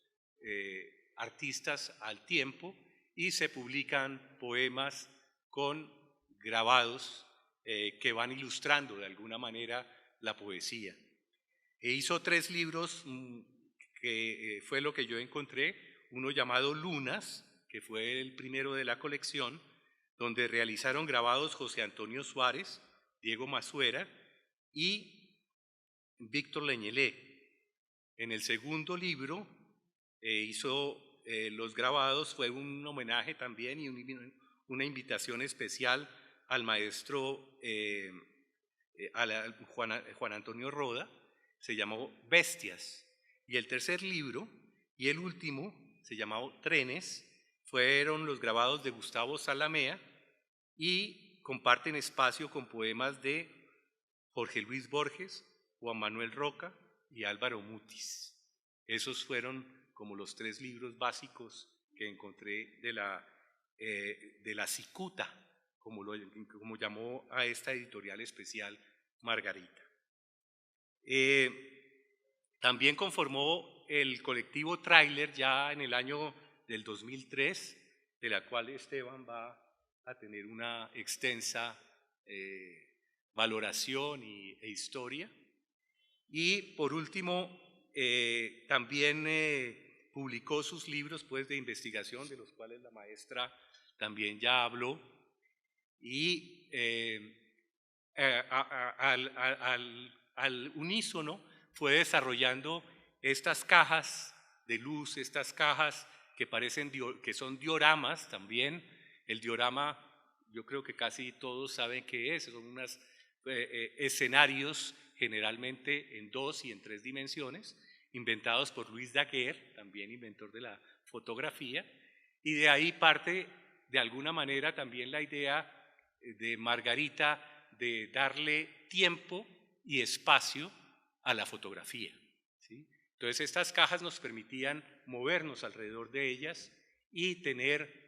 artistas al tiempo, y se publican poemas con grabados que van ilustrando de alguna manera la poesía. E hizo 3 libros que fue lo que yo encontré, uno llamado Lunas, que fue el primero de la colección, donde realizaron grabados José Antonio Suárez, Diego Masuera y Víctor Leñelé. En el segundo libro hizo los grabados, fue un homenaje también y una invitación especial al maestro Juan Antonio Roda, se llamó Bestias. Y el tercer libro y el último se llamó Trenes, fueron los grabados de Gustavo Zalamea y comparten espacio con poemas de Jorge Luis Borges, Juan Manuel Roca y Álvaro Mutis. Esos fueron como los 3 libros básicos que encontré de la cicuta, como llamó a esta editorial especial Margarita. También conformó el colectivo Tráiler ya en el año del 2003, de la cual Esteban va a tener una extensa valoración e historia. Y por último, también publicó sus libros pues, de investigación, de los cuales la maestra también ya habló, y al unísono fue desarrollando estas cajas de luz, estas cajas que parecen que son dioramas también. El diorama, yo creo que casi todos saben qué es, son unos escenarios generalmente en 2 y en 3 dimensiones, inventados por Louis Daguerre, también inventor de la fotografía, y de ahí parte de alguna manera también la idea de Margarita de darle tiempo y espacio a la fotografía, ¿sí? Entonces estas cajas nos permitían movernos alrededor de ellas y tener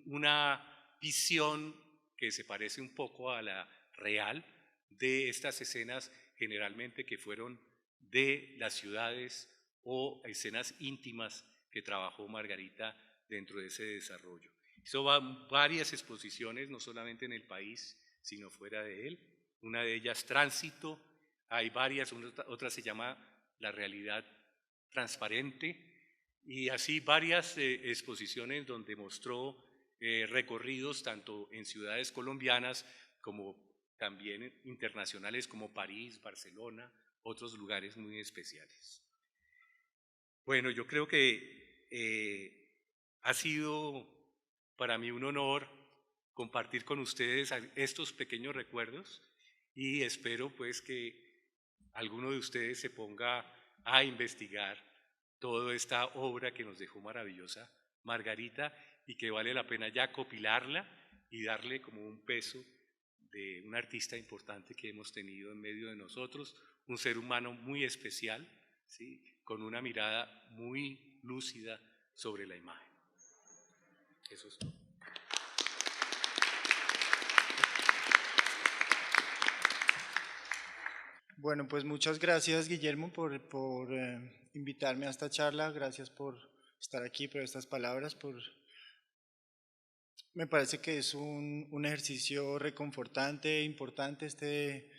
una visión que se parece un poco a la real de estas escenas generalmente que fueron de las ciudades o escenas íntimas que trabajó Margarita dentro de ese desarrollo. Hizo varias exposiciones, no solamente en el país, sino fuera de él. Una de ellas, Tránsito, hay varias, otra se llama La realidad transparente, y así varias exposiciones donde mostró recorridos tanto en ciudades colombianas como también internacionales como París, Barcelona, otros lugares muy especiales. Bueno, yo creo que ha sido para mí un honor compartir con ustedes estos pequeños recuerdos y espero pues que alguno de ustedes se ponga a investigar toda esta obra que nos dejó maravillosa Margarita y que vale la pena ya copilarla y darle como un peso de un artista importante que hemos tenido en medio de nosotros, un ser humano muy especial, ¿sí? Con una mirada muy lúcida sobre la imagen. Eso es todo. Bueno, pues muchas gracias, Guillermo, por invitarme a esta charla. Gracias por estar aquí, por estas palabras. Me parece que es un ejercicio reconfortante, importante,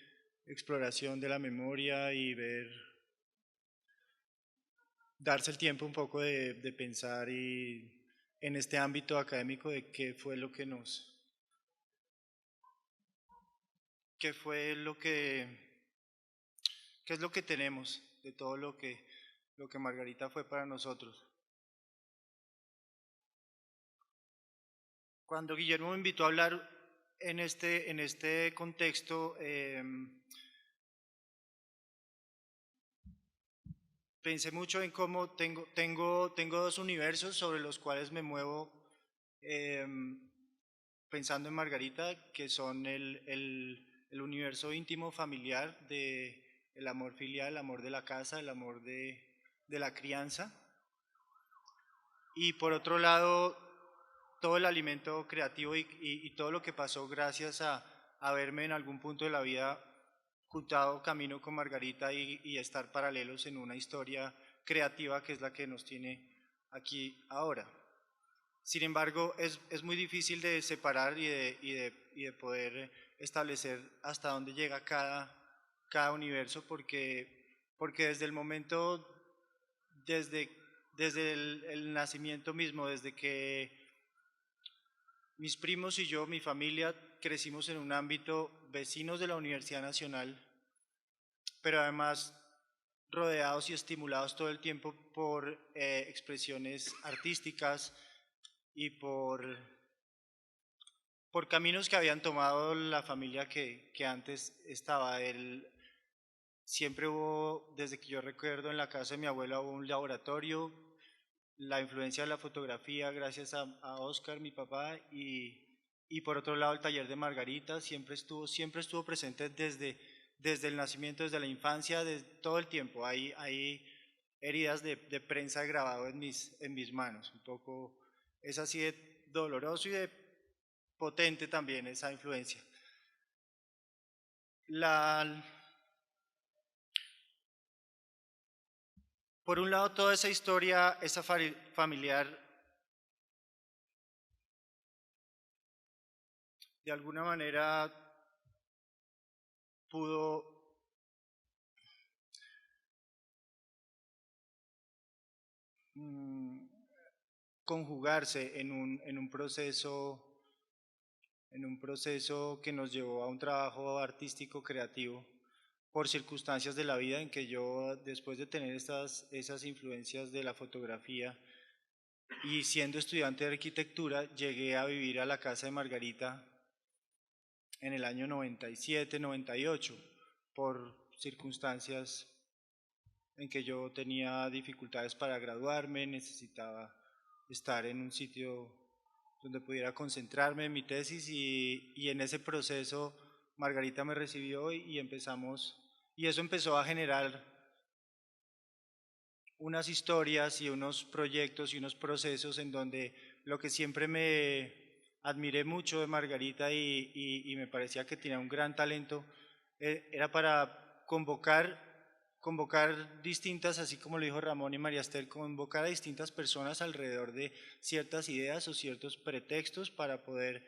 exploración de la memoria y darse el tiempo un poco de pensar en este ámbito académico de qué fue lo que qué es lo que tenemos de todo lo que Margarita fue para nosotros. Cuando Guillermo me invitó a hablar en este contexto, pensé mucho en cómo tengo 2 universos sobre los cuales me muevo pensando en Margarita, que son el universo íntimo familiar de el amor filial, el amor de la casa, el amor de la crianza, y por otro lado todo el alimento creativo y todo lo que pasó gracias a verme en algún punto de la vida juntado camino con Margarita y estar paralelos en una historia creativa que es la que nos tiene aquí ahora. Sin embargo, es muy difícil de separar y de poder establecer hasta dónde llega cada universo porque desde el momento, desde el nacimiento mismo, desde que mis primos y yo, mi familia, crecimos en un ámbito vecinos de la Universidad Nacional, pero además rodeados y estimulados todo el tiempo por expresiones artísticas y por caminos que habían tomado la familia que antes estaba. Siempre hubo, desde que yo recuerdo, en la casa de mi abuela hubo un laboratorio, la influencia de la fotografía gracias a Oscar, mi papá, y por otro lado el taller de Margarita siempre estuvo presente desde el nacimiento, desde la infancia, desde todo el tiempo. Hay heridas de prensa grabado en mis manos. Un poco es así de doloroso y de potente también esa influencia. Por un lado, toda esa historia, esa familiar, de alguna manera pudo mm, conjugarse en un proceso que nos llevó a un trabajo artístico creativo por circunstancias de la vida en que yo, después de tener esas influencias de la fotografía y siendo estudiante de arquitectura, llegué a vivir a la casa de Margarita en el año 97, 98, por circunstancias en que yo tenía dificultades para graduarme, necesitaba estar en un sitio donde pudiera concentrarme en mi tesis y en ese proceso Margarita me recibió y empezamos, y eso empezó a generar unas historias y unos proyectos y unos procesos en donde lo que siempre me admiré mucho de Margarita y me parecía que tenía un gran talento, era para convocar distintas, así como lo dijo Ramón y María Esther, convocar a distintas personas alrededor de ciertas ideas o ciertos pretextos para poder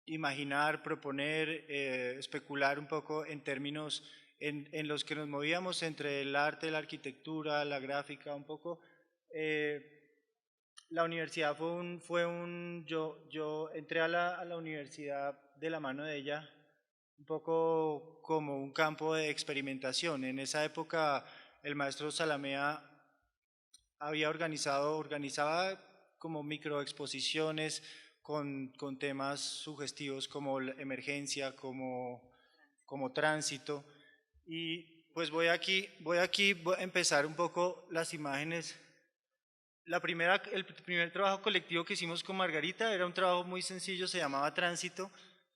imaginar, proponer, especular un poco en términos en los que nos movíamos entre el arte, la arquitectura, la gráfica, un poco. La universidad yo entré a la universidad de la mano de ella un poco como un campo de experimentación. En esa época el maestro Salamea organizaba como microexposiciones con temas sugestivos como la emergencia, como tránsito. Y pues voy a empezar un poco las imágenes. El primer trabajo colectivo que hicimos con Margarita era un trabajo muy sencillo, se llamaba Tránsito,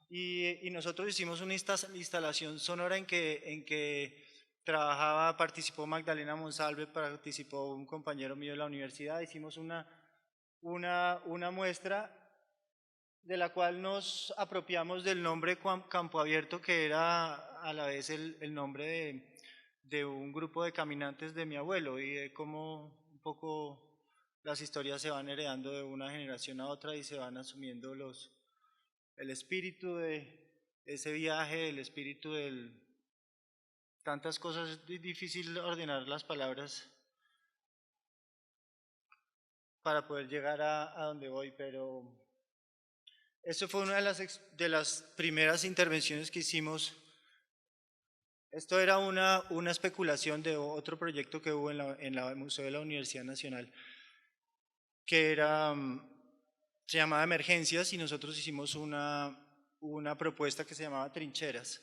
y nosotros hicimos una instalación sonora en que participó Magdalena Monsalve, participó un compañero mío de la universidad, hicimos una muestra de la cual nos apropiamos del nombre Campo Abierto, que era a la vez el nombre de un grupo de caminantes de mi abuelo, y de cómo un poco las historias se van heredando de una generación a otra y se van asumiendo el espíritu de ese viaje, el espíritu del... Tantas cosas, es difícil ordenar las palabras para poder llegar a donde voy, pero eso fue una de las primeras intervenciones que hicimos. Esto era una especulación de otro proyecto que hubo en el Museo de la Universidad Nacional, que se llamaba Emergencias, y nosotros hicimos una propuesta que se llamaba Trincheras.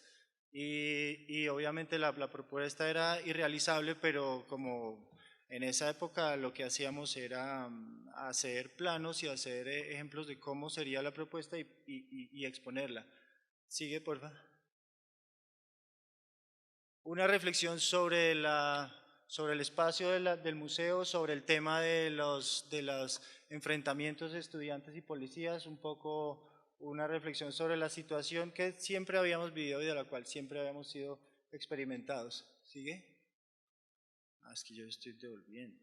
Y obviamente la propuesta era irrealizable, pero como en esa época lo que hacíamos era hacer planos y hacer ejemplos de cómo sería la propuesta y exponerla. Sigue, por favor. Una reflexión sobre el espacio del museo, sobre el tema de los enfrentamientos de estudiantes y policías, un poco una reflexión sobre la situación que siempre habíamos vivido y de la cual siempre habíamos sido experimentados. ¿Sigue? Es que yo estoy devolviendo.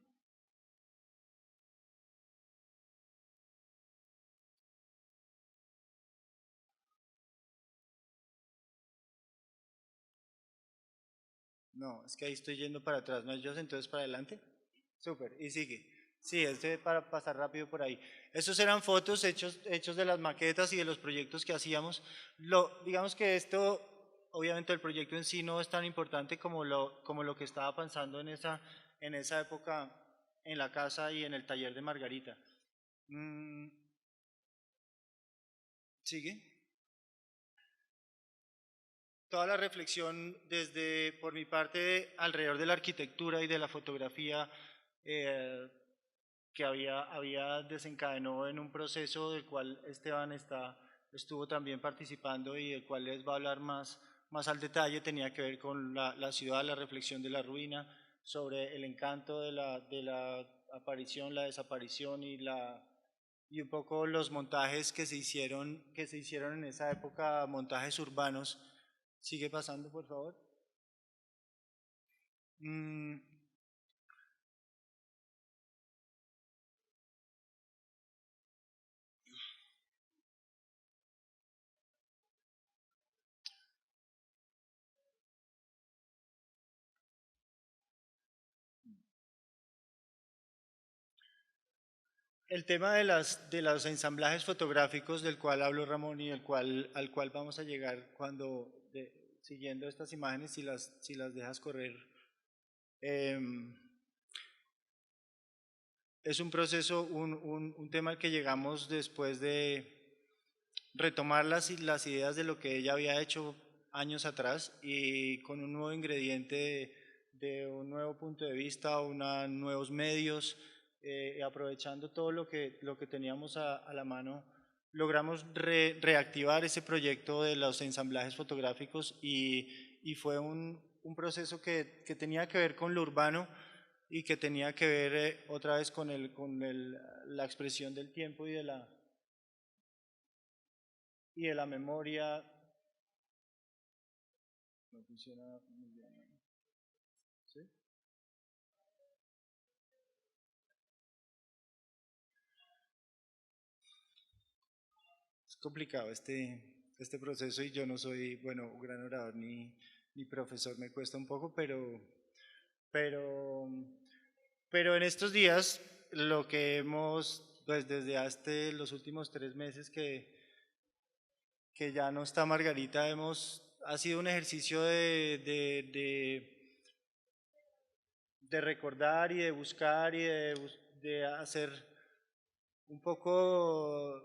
No, es que ahí estoy yendo para atrás, ¿no es yo? Entonces para adelante. Súper, y sigue. Sí, para pasar rápido por ahí. Estos eran fotos hechos de las maquetas y de los proyectos que hacíamos. Digamos que esto, obviamente el proyecto en sí no es tan importante como lo que estaba pensando en esa época en la casa y en el taller de Margarita. ¿Sigue? Toda la reflexión por mi parte, alrededor de la arquitectura y de la fotografía, eh, que había desencadenó en un proceso del cual Esteban estuvo también participando y del cual les va a hablar más al detalle, tenía que ver con la ciudad, la reflexión de la ruina, sobre el encanto de la aparición, la desaparición y un poco los montajes que se hicieron en esa época, montajes urbanos. Sigue pasando, por favor. El tema de los ensamblajes fotográficos del cual habló Ramón y al cual vamos a llegar siguiendo estas imágenes, si las dejas correr, es un proceso, un tema al que llegamos después de retomar las ideas de lo que ella había hecho años atrás y con un nuevo ingrediente de un nuevo punto de vista, nuevos medios, aprovechando todo lo que teníamos a la mano, logramos reactivar ese proyecto de los ensamblajes fotográficos y fue un proceso que tenía que ver con lo urbano y que tenía que ver otra vez con la expresión del tiempo y de la memoria. No funciona muy bien. ¿Sí? Es complicado este proceso y yo no soy, bueno, un gran orador ni profesor, me cuesta un poco, pero en estos días lo que hemos, pues desde hasta los últimos 3 meses que ya no está Margarita, ha sido un ejercicio de recordar y de buscar y de hacer un poco,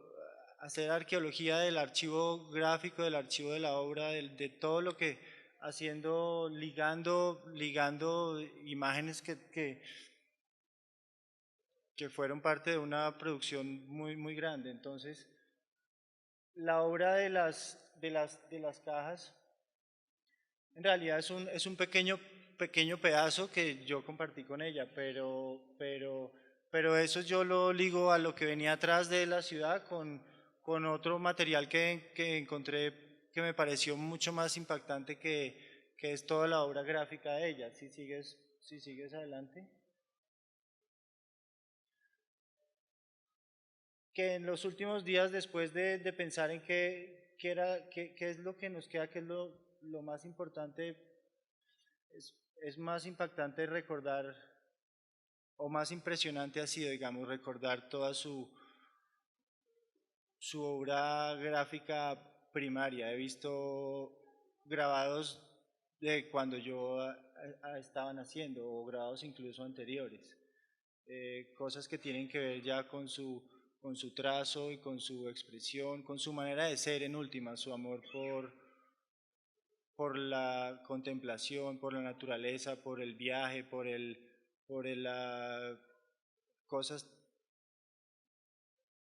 hacer arqueología del archivo gráfico, del archivo de la obra, de todo lo que haciendo, ligando imágenes que fueron parte de una producción muy, muy grande. Entonces, la obra de las cajas en realidad es un pequeño pedazo que yo compartí con ella, pero eso yo lo ligo a lo que venía atrás de la ciudad con otro material que encontré que me pareció mucho más impactante que es toda la obra gráfica de ella. Si sigues adelante. Que en los últimos días, después de pensar en qué es lo que nos queda, qué es lo más importante, es más impactante recordar, o más impresionante ha sido, digamos, recordar toda su obra gráfica primaria. He visto grabados de cuando yo estaba naciendo, o grabados incluso anteriores, cosas que tienen que ver ya con su trazo y con su expresión, con su manera de ser en última, su amor por la contemplación, por la naturaleza, por el viaje, por cosas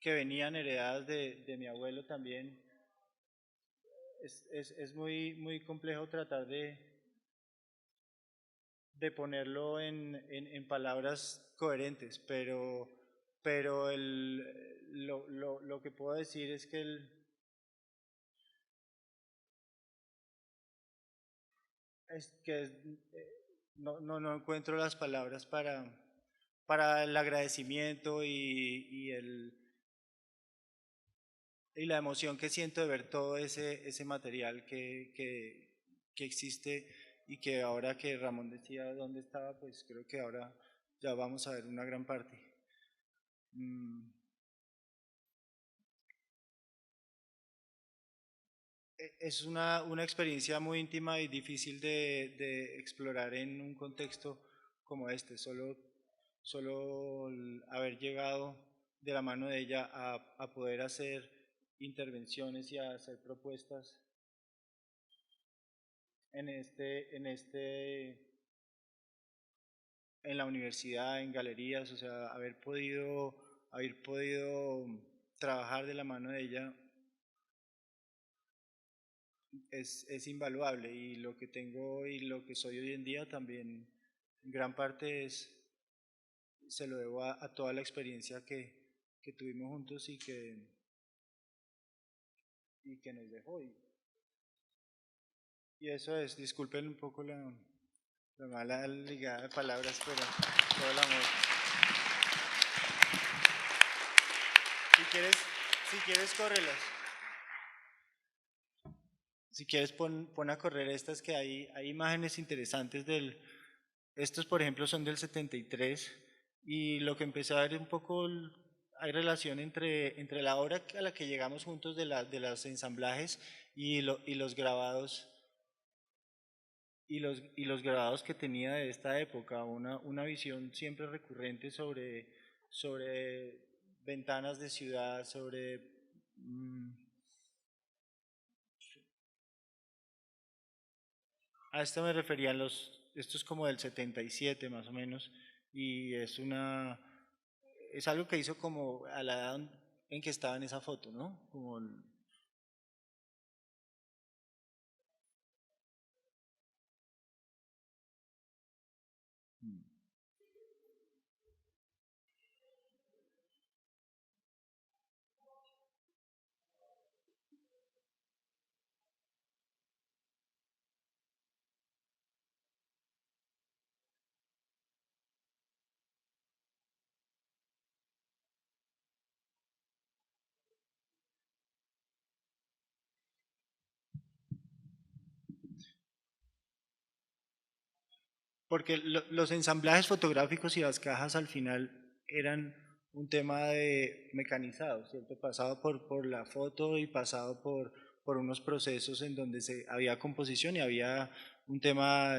que venían heredadas de mi abuelo también. Es muy, muy complejo tratar de ponerlo en palabras coherentes, pero lo que puedo decir es que no encuentro las palabras para el agradecimiento y la emoción que siento de ver todo ese material que existe y que ahora que Ramón decía dónde estaba, pues creo que ahora ya vamos a ver una gran parte. Es una experiencia muy íntima y difícil de explorar en un contexto como este. Solo haber llegado de la mano de ella a poder hacer intervenciones y a hacer propuestas en la universidad, en galerías, o sea, haber podido trabajar de la mano de ella es invaluable, y lo que tengo y lo que soy hoy en día también en gran parte se lo debo a toda la experiencia que tuvimos juntos y que nos dejó. Y eso es, disculpen un poco la mala ligada de palabras, pero todo el amor. Si quieres córrelas. Si quieres pon a correr estas, que hay imágenes interesantes estos por ejemplo son del 73, y lo que empecé a ver un poco hay relación entre la obra a la que llegamos juntos de los ensamblajes y los grabados y los grabados que tenía de esta época, una visión siempre recurrente sobre ventanas de ciudad, sobre a esto me refería esto es como del 77 más o menos, y es algo que hizo como a la edad en que estaba en esa foto, ¿no? Porque los ensamblajes fotográficos y las cajas al final eran un tema de mecanizado, ¿cierto? Pasado por la foto y pasado por unos procesos en donde había composición y había un tema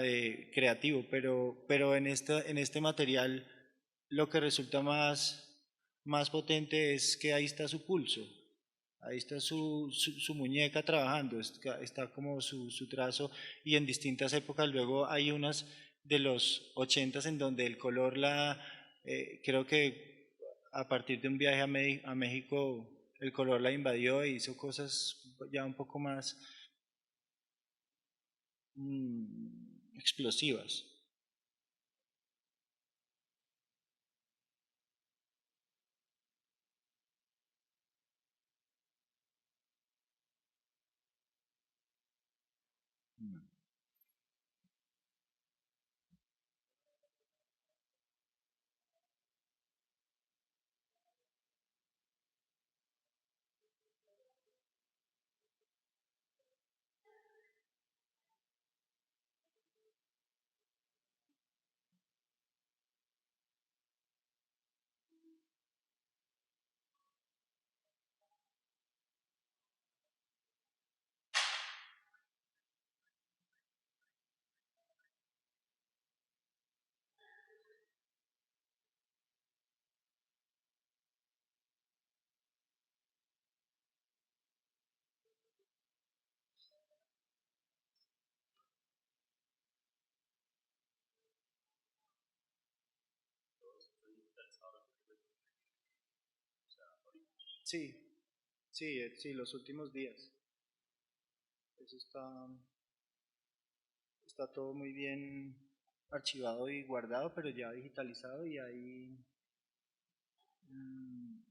creativo, pero en este material lo que resulta más potente es que ahí está su pulso, ahí está su muñeca trabajando, está como su trazo, y en distintas épocas luego hay unas de los 80 en donde el color creo que a partir de un viaje a México el color la invadió e hizo cosas ya un poco más explosivas. Sí, sí, sí, los últimos días. Eso está todo muy bien archivado y guardado, pero ya digitalizado y ahí mm,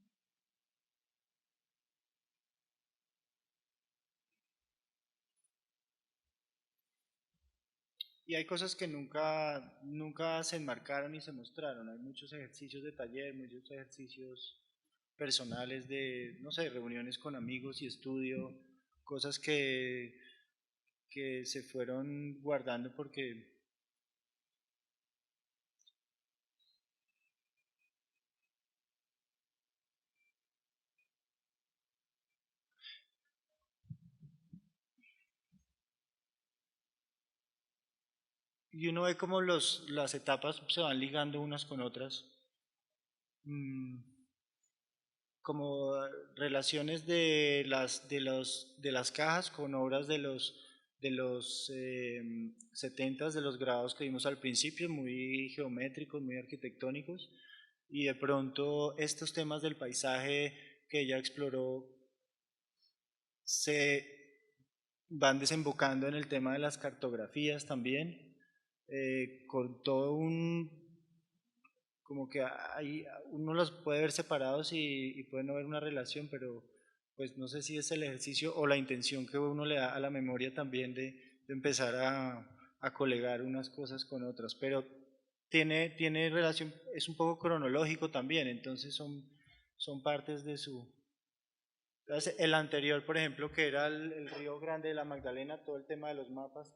y hay cosas que nunca se enmarcaron y se mostraron. Hay muchos ejercicios de taller, muchos ejercicios personales de, no sé, reuniones con amigos y estudio, cosas que se fueron guardando porque y uno ve cómo las etapas se van ligando unas con otras, mm, como relaciones de las cajas con obras de los 70 de los grabados que vimos al principio, muy geométricos, muy arquitectónicos, y de pronto estos temas del paisaje que ella exploró se van desembocando en el tema de las cartografías también, con todo como que ahí uno los puede ver separados y puede no haber una relación, pero pues no sé si es el ejercicio o la intención que uno le da a la memoria también de empezar a colegar unas cosas con otras, pero tiene relación, es un poco cronológico también, entonces son partes de su... Entonces, el anterior, por ejemplo, que era el Río Grande de la Magdalena, todo el tema de los mapas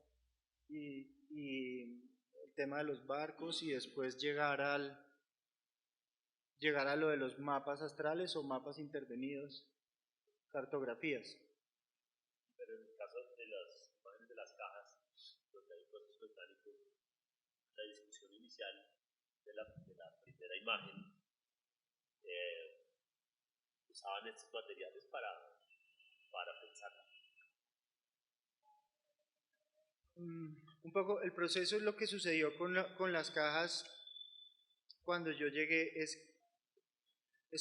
y el tema de los barcos y después llegar llegar a lo de los mapas astrales o mapas intervenidos, cartografías. Pero en el caso de las imágenes de las cajas, donde hay procesos mecánicos, la discusión inicial de la primera imagen, usaban estos materiales para pensarla. Un poco el proceso es lo que sucedió con las cajas cuando yo llegué, es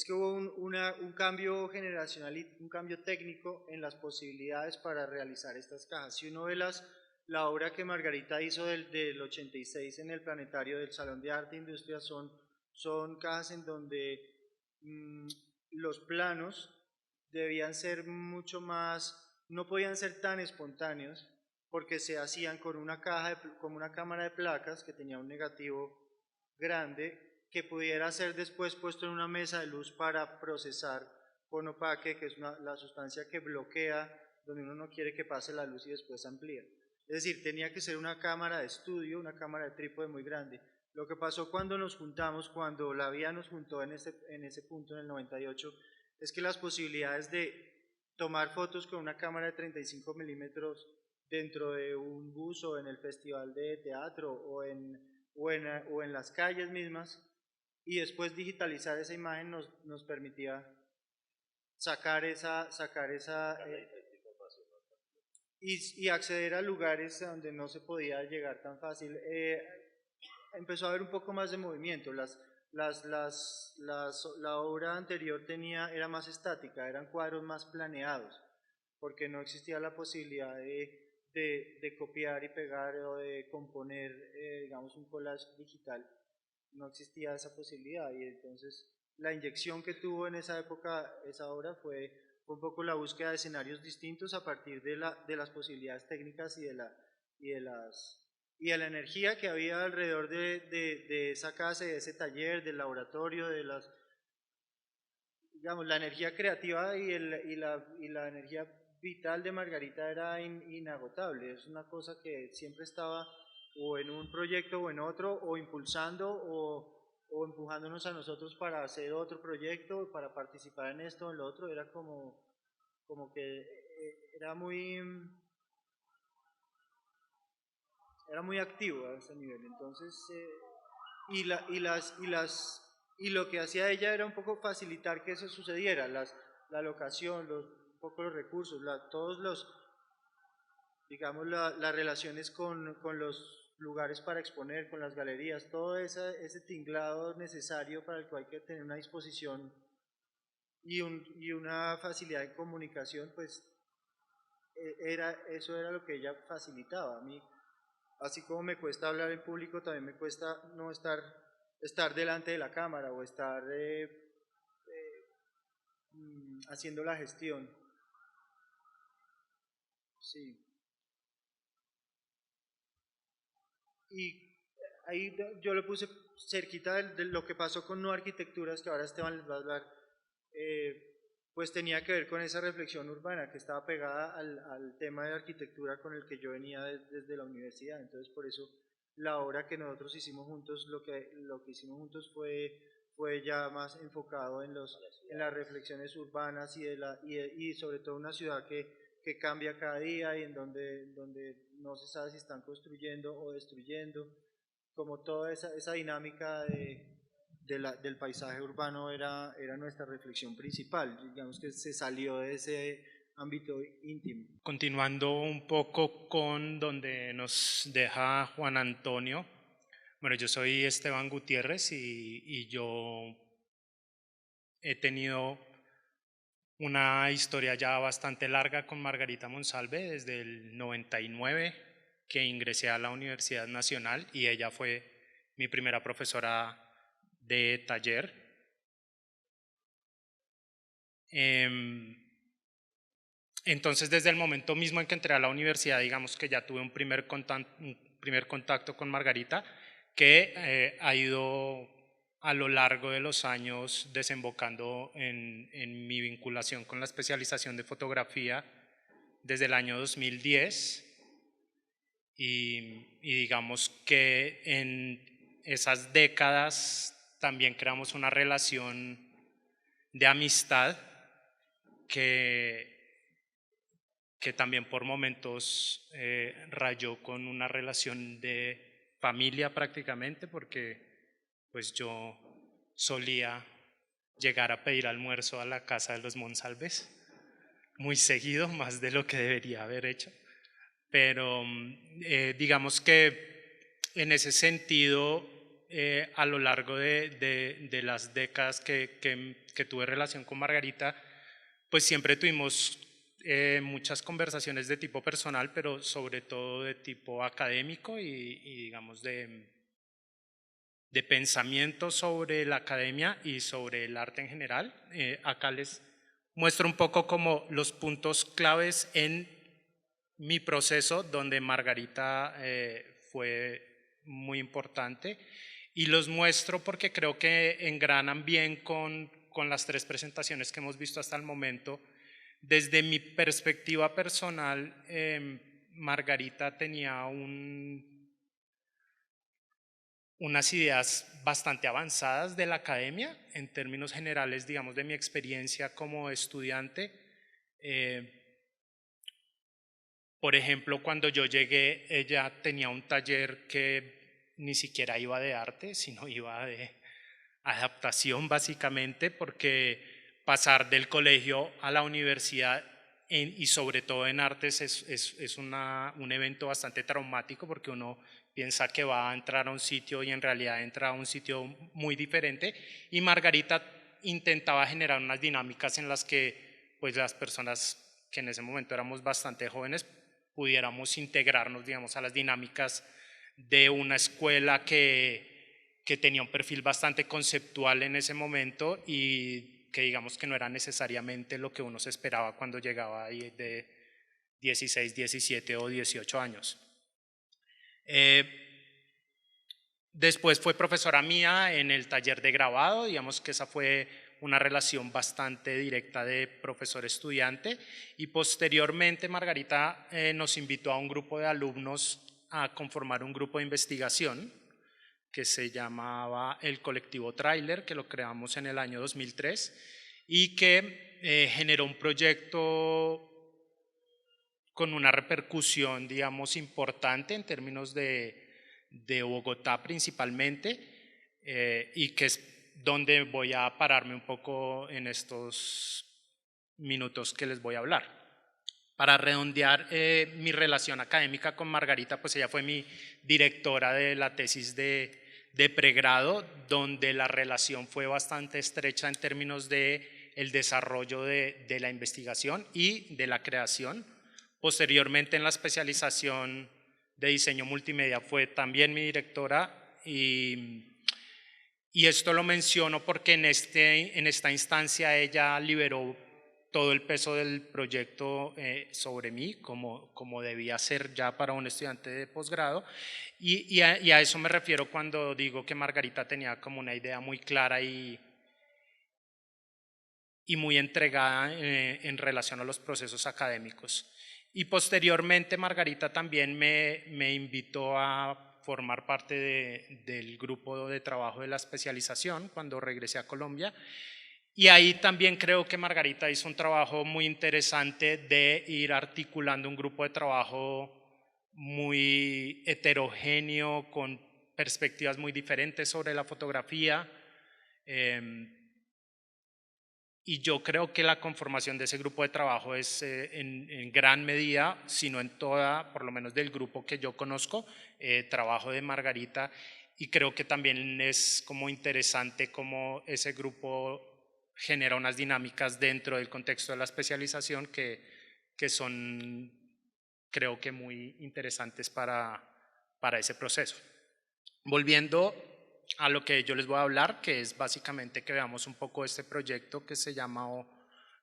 que hubo un cambio generacional y un cambio técnico en las posibilidades para realizar estas cajas. Si uno ve la obra que Margarita hizo del 86 en el planetario del Salón de Arte e Industria, son cajas en donde los planos debían ser mucho más, no podían ser tan espontáneos, porque se hacían con una como una cámara de placas que tenía un negativo grande que pudiera ser después puesto en una mesa de luz para procesar con opaque, que es la sustancia que bloquea donde uno no quiere que pase la luz y después amplía. Es decir, tenía que ser una cámara de estudio, una cámara de trípode muy grande. Lo que pasó cuando nos juntamos, cuando la vía nos juntó en ese punto, en el 98, es que las posibilidades de tomar fotos con una cámara de 35 milímetros dentro de un bus o en el festival de teatro o en las calles mismas, y después digitalizar esa imagen nos permitía sacar esa y acceder a lugares donde no se podía llegar tan fácil. Empezó a haber un poco más de movimiento. La obra anterior era más estática, eran cuadros más planeados, porque no existía la posibilidad de copiar y pegar o de componer, digamos, un collage digital. No existía esa posibilidad, y entonces la inyección que tuvo en esa época esa obra fue un poco la búsqueda de escenarios distintos a partir de las posibilidades técnicas y de la energía que había alrededor de esa casa y de ese taller, del laboratorio, digamos, la energía creativa y la energía vital de Margarita era inagotable. Es una cosa que siempre estaba o en un proyecto o en otro, o impulsando o empujándonos a nosotros para hacer otro proyecto, para participar en esto o en lo otro. Era como que era muy activo a ese nivel. Entonces, y lo que hacía ella era un poco facilitar que eso sucediera, la locación, un poco los recursos, todos los, digamos, las relaciones con los lugares para exponer, con las galerías, todo ese tinglado necesario para el cual hay que tener una disposición y una facilidad de comunicación, pues eso era lo que ella facilitaba. A mí, así como me cuesta hablar en público, también me cuesta no estar delante de la cámara o estar haciendo la gestión. Sí. Y ahí yo lo puse cerquita de lo que pasó con No Arquitecturas, que ahora Esteban les va a hablar, pues tenía que ver con esa reflexión urbana que estaba pegada al tema de arquitectura con el que yo venía desde la universidad. Entonces, por eso la obra que nosotros hicimos juntos, lo que hicimos juntos fue ya más enfocado en las reflexiones urbanas y sobre todo una ciudad que cambia cada día y en donde no se sabe si están construyendo o destruyendo, como toda esa dinámica del paisaje urbano era nuestra reflexión principal. Digamos que se salió de ese ámbito íntimo. Continuando un poco con donde nos deja Juan Antonio. Bueno, yo soy Esteban Gutiérrez y yo he tenido una historia ya bastante larga con Margarita Monsalve desde el 99, que ingresé a la Universidad Nacional y ella fue mi primera profesora de taller. Entonces, desde el momento mismo en que entré a la universidad, digamos que ya tuve un primer contacto con Margarita, que ha ido a lo largo de los años desembocando en mi vinculación con la especialización de fotografía desde el año 2010, y digamos que en esas décadas también creamos una relación de amistad que también por momentos rayó con una relación de familia prácticamente, porque pues yo solía llegar a pedir almuerzo a la casa de los Monsalves muy seguido, más de lo que debería haber hecho. Pero digamos que en ese sentido, a lo largo de las décadas que tuve relación con Margarita, pues siempre tuvimos muchas conversaciones de tipo personal, pero sobre todo de tipo académico y digamos de pensamiento sobre la academia y sobre el arte en general. Acá les muestro un poco como los puntos claves en mi proceso donde Margarita fue muy importante, y los muestro porque creo que engranan bien con las 3 presentaciones que hemos visto hasta el momento. Desde mi perspectiva personal, Margarita tenía unas ideas bastante avanzadas de la academia en términos generales, digamos, de mi experiencia como estudiante. Por ejemplo, cuando yo llegué, ella tenía un taller que ni siquiera iba de arte, sino iba de adaptación básicamente, porque pasar del colegio a la universidad y sobre todo en artes es un evento bastante traumático, porque uno piensa que va a entrar a un sitio y en realidad entra a un sitio muy diferente, y Margarita intentaba generar unas dinámicas en las que pues las personas que en ese momento éramos bastante jóvenes pudiéramos integrarnos, digamos, a las dinámicas de una escuela que tenía un perfil bastante conceptual en ese momento y que digamos que no era necesariamente lo que uno se esperaba cuando llegaba ahí de 16, 17 o 18 años. Después fue profesora mía en el taller de grabado, digamos que esa fue una relación bastante directa de profesor-estudiante, y posteriormente Margarita nos invitó a un grupo de alumnos a conformar un grupo de investigación que se llamaba el Colectivo Tráiler, que lo creamos en el año 2003 y que generó un proyecto con una repercusión, digamos, importante en términos de Bogotá principalmente, y que es donde voy a pararme un poco en estos minutos que les voy a hablar. Para redondear mi relación académica con Margarita, pues ella fue mi directora de la tesis de pregrado, donde la relación fue bastante estrecha en términos de el desarrollo de la investigación y de la creación. Posteriormente, en la especialización de diseño multimedia, fue también mi directora, y esto lo menciono porque en esta instancia ella liberó todo el peso del proyecto sobre mí, como debía ser ya para un estudiante de posgrado, y a eso me refiero cuando digo que Margarita tenía como una idea muy clara y muy entregada en relación a los procesos académicos. Y posteriormente Margarita también me invitó a formar parte del grupo de trabajo de la especialización cuando regresé a Colombia, y ahí también creo que Margarita hizo un trabajo muy interesante de ir articulando un grupo de trabajo muy heterogéneo, con perspectivas muy diferentes sobre la fotografía, y yo creo que la conformación de ese grupo de trabajo es en gran medida, si no en toda, por lo menos del grupo que yo conozco, trabajo de Margarita, y creo que también es como interesante cómo ese grupo genera unas dinámicas dentro del contexto de la especialización que son, creo que, muy interesantes para ese proceso. Volviendo a lo que yo les voy a hablar, que es básicamente que veamos un poco este proyecto que se llama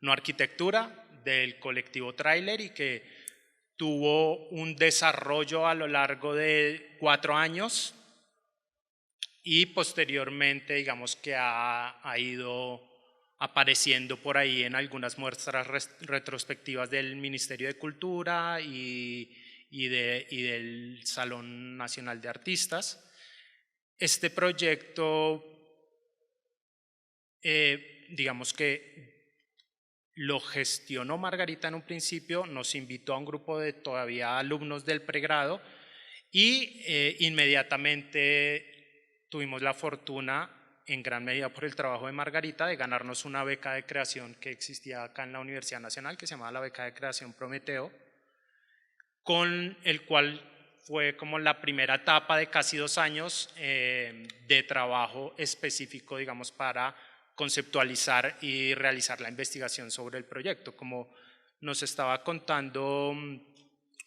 No Arquitectura, del colectivo Tráiler, y que tuvo un desarrollo a lo largo de 4 años y posteriormente, digamos que ha ido apareciendo por ahí en algunas muestras retrospectivas del Ministerio de Cultura y del Salón Nacional de Artistas. Este proyecto digamos que lo gestionó Margarita en un principio, nos invitó a un grupo de todavía alumnos del pregrado y inmediatamente tuvimos la fortuna, en gran medida por el trabajo de Margarita, de ganarnos una beca de creación que existía acá en la Universidad Nacional, que se llamaba la beca de creación Prometeo, con el cual fue como la primera etapa de casi 2 años de trabajo específico, digamos, para conceptualizar y realizar la investigación sobre el proyecto. Como nos estaba contando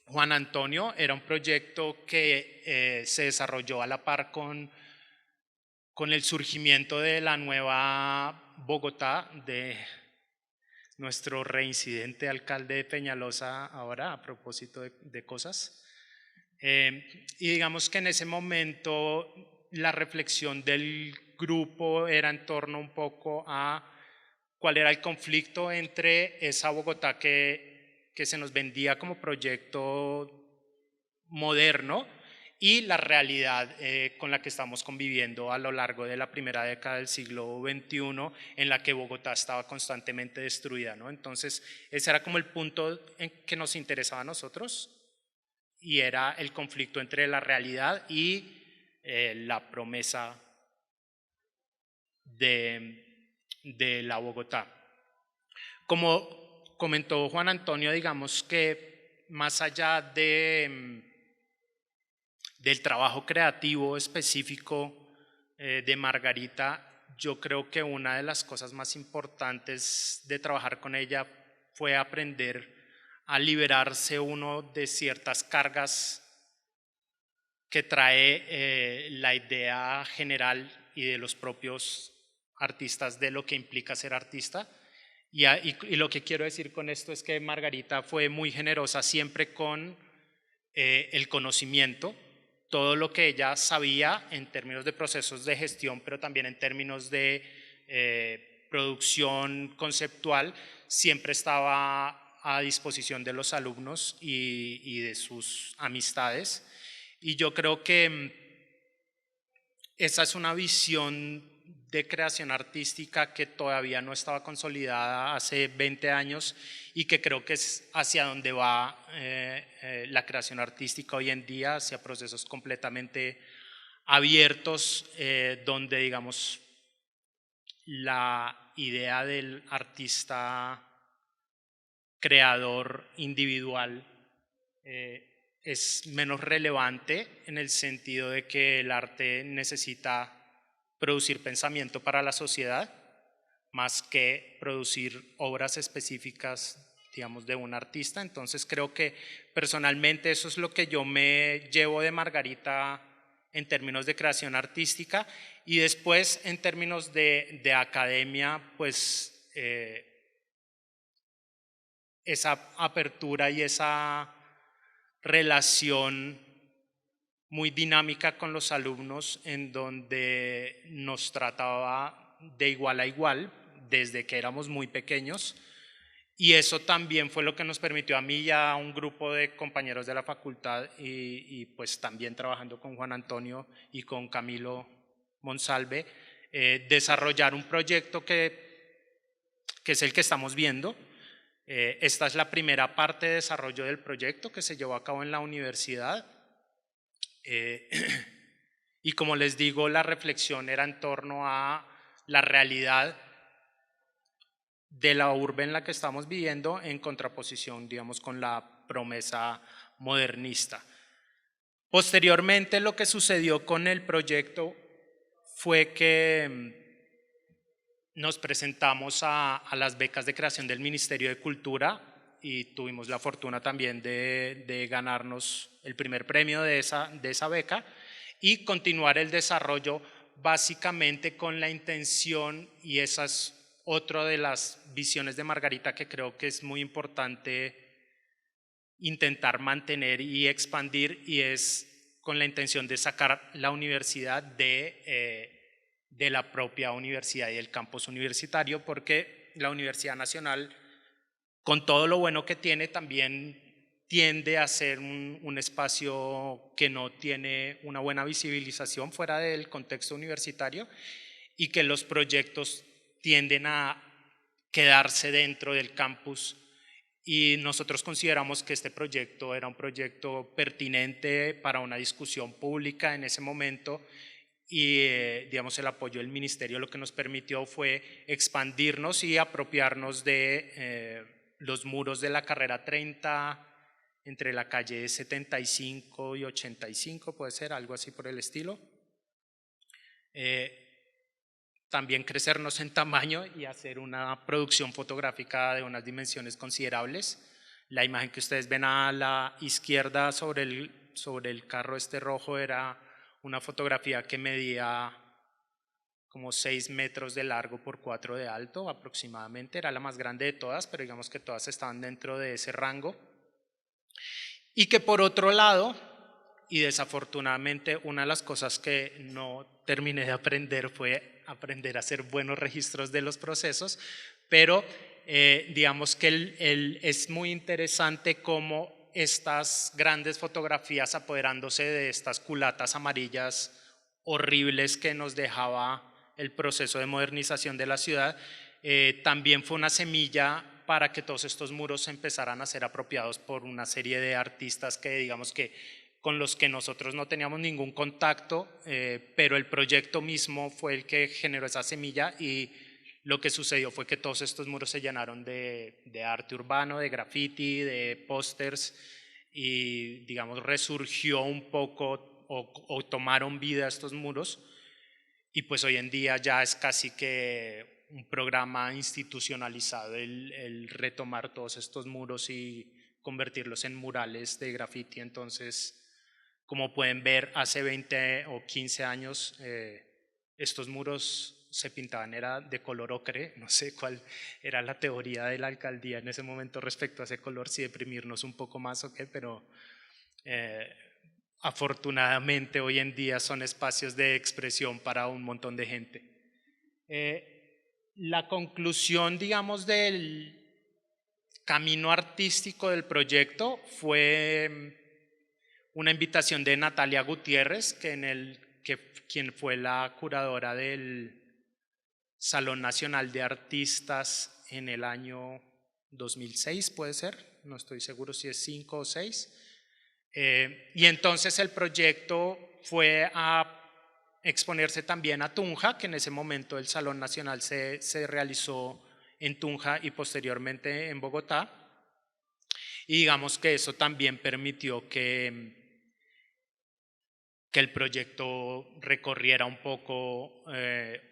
Juan Antonio, era un proyecto que se desarrolló a la par con el surgimiento de la nueva Bogotá, de nuestro reincidente alcalde de Peñalosa ahora, a propósito de cosas. Y digamos que en ese momento la reflexión del grupo era en torno un poco a cuál era el conflicto entre esa Bogotá que se nos vendía como proyecto moderno y la realidad con la que estamos conviviendo a lo largo de la primera década del siglo XXI, en la que Bogotá estaba constantemente destruida, ¿no? Entonces, ese era como el punto en que nos interesaba a nosotros, y era el conflicto entre la realidad y la promesa de la Bogotá. Como comentó Juan Antonio, digamos que más allá del trabajo creativo específico de Margarita, yo creo que una de las cosas más importantes de trabajar con ella fue aprender a liberarse uno de ciertas cargas que trae la idea general y de los propios artistas de lo que implica ser artista. Y lo que quiero decir con esto es que Margarita fue muy generosa siempre con el conocimiento, todo lo que ella sabía en términos de procesos de gestión, pero también en términos de producción conceptual, siempre estaba a disposición de los alumnos y de sus amistades. Y yo creo que esa es una visión de creación artística que todavía no estaba consolidada hace 20 años y que creo que es hacia donde va la creación artística hoy en día, hacia procesos completamente abiertos, donde, digamos, la idea del artista creador individual es menos relevante, en el sentido de que el arte necesita producir pensamiento para la sociedad más que producir obras específicas, digamos, de un artista. Entonces creo que personalmente eso es lo que yo me llevo de Margarita en términos de creación artística. Y después, en términos de academia, pues esa apertura y esa relación muy dinámica con los alumnos, en donde nos trataba de igual a igual desde que éramos muy pequeños, y eso también fue lo que nos permitió a mí y a un grupo de compañeros de la facultad, y pues también trabajando con Juan Antonio y con Camilo Monsalve, desarrollar un proyecto que es el que estamos viendo. Esta es la primera parte de desarrollo del proyecto que se llevó a cabo en la universidad. Y como les digo, la reflexión era en torno a la realidad de la urbe en la que estamos viviendo, en contraposición, digamos, con la promesa modernista. Posteriormente, lo que sucedió con el proyecto fue que nos presentamos a las becas de creación del Ministerio de Cultura y tuvimos la fortuna también de ganarnos el primer premio de esa beca y continuar el desarrollo, básicamente con la intención, y esa es otra de las visiones de Margarita que creo que es muy importante intentar mantener y expandir, y es con la intención de sacar la universidad de la propia universidad y del campus universitario, porque la Universidad Nacional, con todo lo bueno que tiene, también tiende a ser un espacio que no tiene una buena visibilización fuera del contexto universitario, y que los proyectos tienden a quedarse dentro del campus, y nosotros consideramos que este proyecto era un proyecto pertinente para una discusión pública en ese momento, y digamos el apoyo del ministerio lo que nos permitió fue expandirnos y apropiarnos de los muros de la carrera 30 entre la calle 75 y 85, puede ser algo así por el estilo. También crecernos en tamaño y hacer una producción fotográfica de unas dimensiones considerables. La imagen que ustedes ven a la izquierda sobre el carro rojo era una fotografía que medía como 6 metros de largo por 4 de alto aproximadamente, era la más grande de todas, pero digamos que todas estaban dentro de ese rango. Y que por otro lado, y desafortunadamente una de las cosas que no terminé de aprender fue aprender a hacer buenos registros de los procesos, pero digamos que es muy interesante cómo estas grandes fotografías apoderándose de estas culatas amarillas horribles que nos dejaba el proceso de modernización de la ciudad, también fue una semilla para que todos estos muros empezaran a ser apropiados por una serie de artistas que digamos que con los que nosotros no teníamos ningún contacto, pero el proyecto mismo fue el que generó esa semilla, y lo que sucedió fue que todos estos muros se llenaron de arte urbano, de graffiti, de pósters, y digamos resurgió un poco o tomaron vida estos muros, y pues hoy en día ya es casi que un programa institucionalizado el retomar todos estos muros y convertirlos en murales de graffiti. Entonces, como pueden ver, hace 20 o 15 años estos muros se pintaban era de color ocre, no sé cuál era la teoría de la alcaldía en ese momento respecto a ese color, si deprimirnos un poco más o qué, pero afortunadamente hoy en día son espacios de expresión para un montón de gente. La conclusión, digamos, del camino artístico del proyecto fue una invitación de Natalia Gutiérrez, quien fue la curadora del Salón Nacional de Artistas en el año 2006, puede ser, no estoy seguro si es 5 o 6. Y entonces el proyecto fue a exponerse también a Tunja, que en ese momento el Salón Nacional se realizó en Tunja y posteriormente en Bogotá, y digamos que eso también permitió que el proyecto recorriera un poco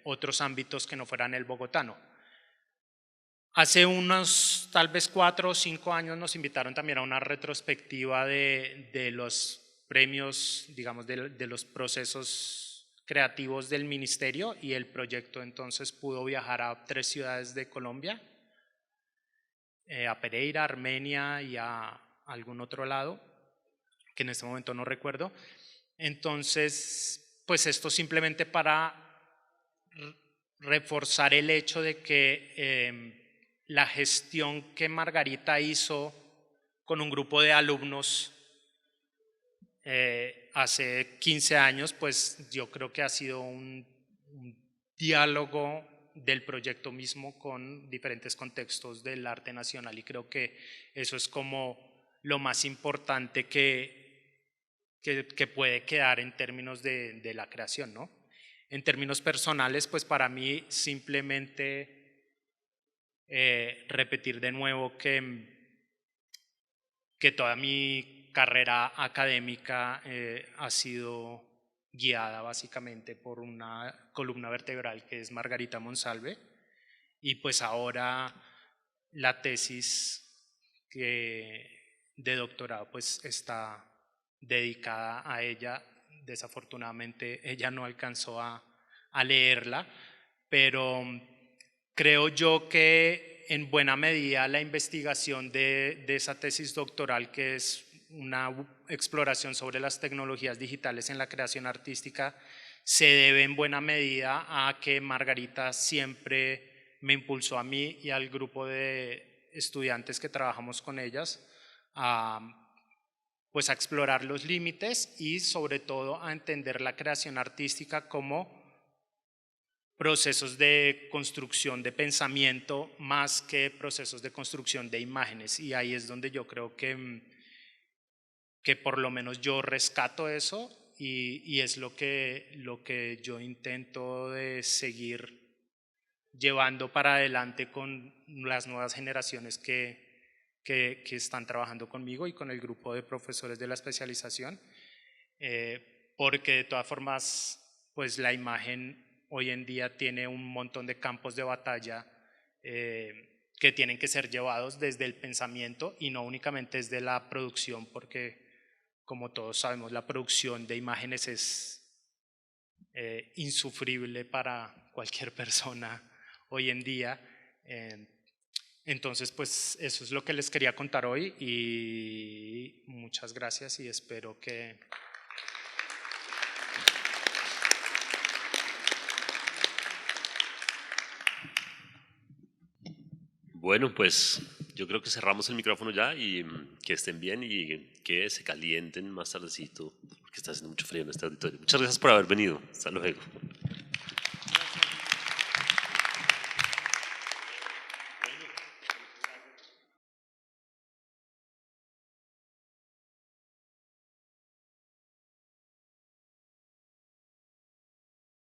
otros ámbitos que no fueran el bogotano. Hace unos tal vez 4 o 5 años nos invitaron también a una retrospectiva de los premios, digamos, de los procesos creativos del ministerio, y el proyecto entonces pudo viajar a 3 ciudades de Colombia, a Pereira, Armenia y a algún otro lado, que en este momento no recuerdo. Entonces, pues esto simplemente para reforzar el hecho de que la gestión que Margarita hizo con un grupo de alumnos hace 15 años, pues yo creo que ha sido un diálogo del proyecto mismo con diferentes contextos del arte nacional, y creo que eso es como lo más importante que puede quedar en términos de la creación, ¿no? En términos personales, pues para mí simplemente repetir de nuevo que toda mi carrera académica ha sido guiada básicamente por una columna vertebral que es Margarita Monsalve, y pues ahora la tesis de doctorado pues está dedicada a ella. Desafortunadamente ella no alcanzó a leerla, pero creo yo que en buena medida la investigación de esa tesis doctoral, que es una exploración sobre las tecnologías digitales en la creación artística, se debe en buena medida a que Margarita siempre me impulsó a mí y al grupo de estudiantes que trabajamos con ellas pues a explorar los límites y sobre todo a entender la creación artística como procesos de construcción de pensamiento más que procesos de construcción de imágenes. Y ahí es donde yo creo que por lo menos yo rescato eso y es lo que yo intento de seguir llevando para adelante con las nuevas generaciones que están trabajando conmigo y con el grupo de profesores de la especialización, porque de todas formas, pues la imagen hoy en día tiene un montón de campos de batalla que tienen que ser llevados desde el pensamiento y no únicamente desde la producción, porque como todos sabemos, la producción de imágenes es insufrible para cualquier persona hoy en día. Entonces, pues eso es lo que les quería contar hoy y muchas gracias y espero que... Bueno, pues yo creo que cerramos el micrófono ya y que estén bien y que se calienten más tardecito porque está haciendo mucho frío en este auditorio. Muchas gracias por haber venido. Hasta luego.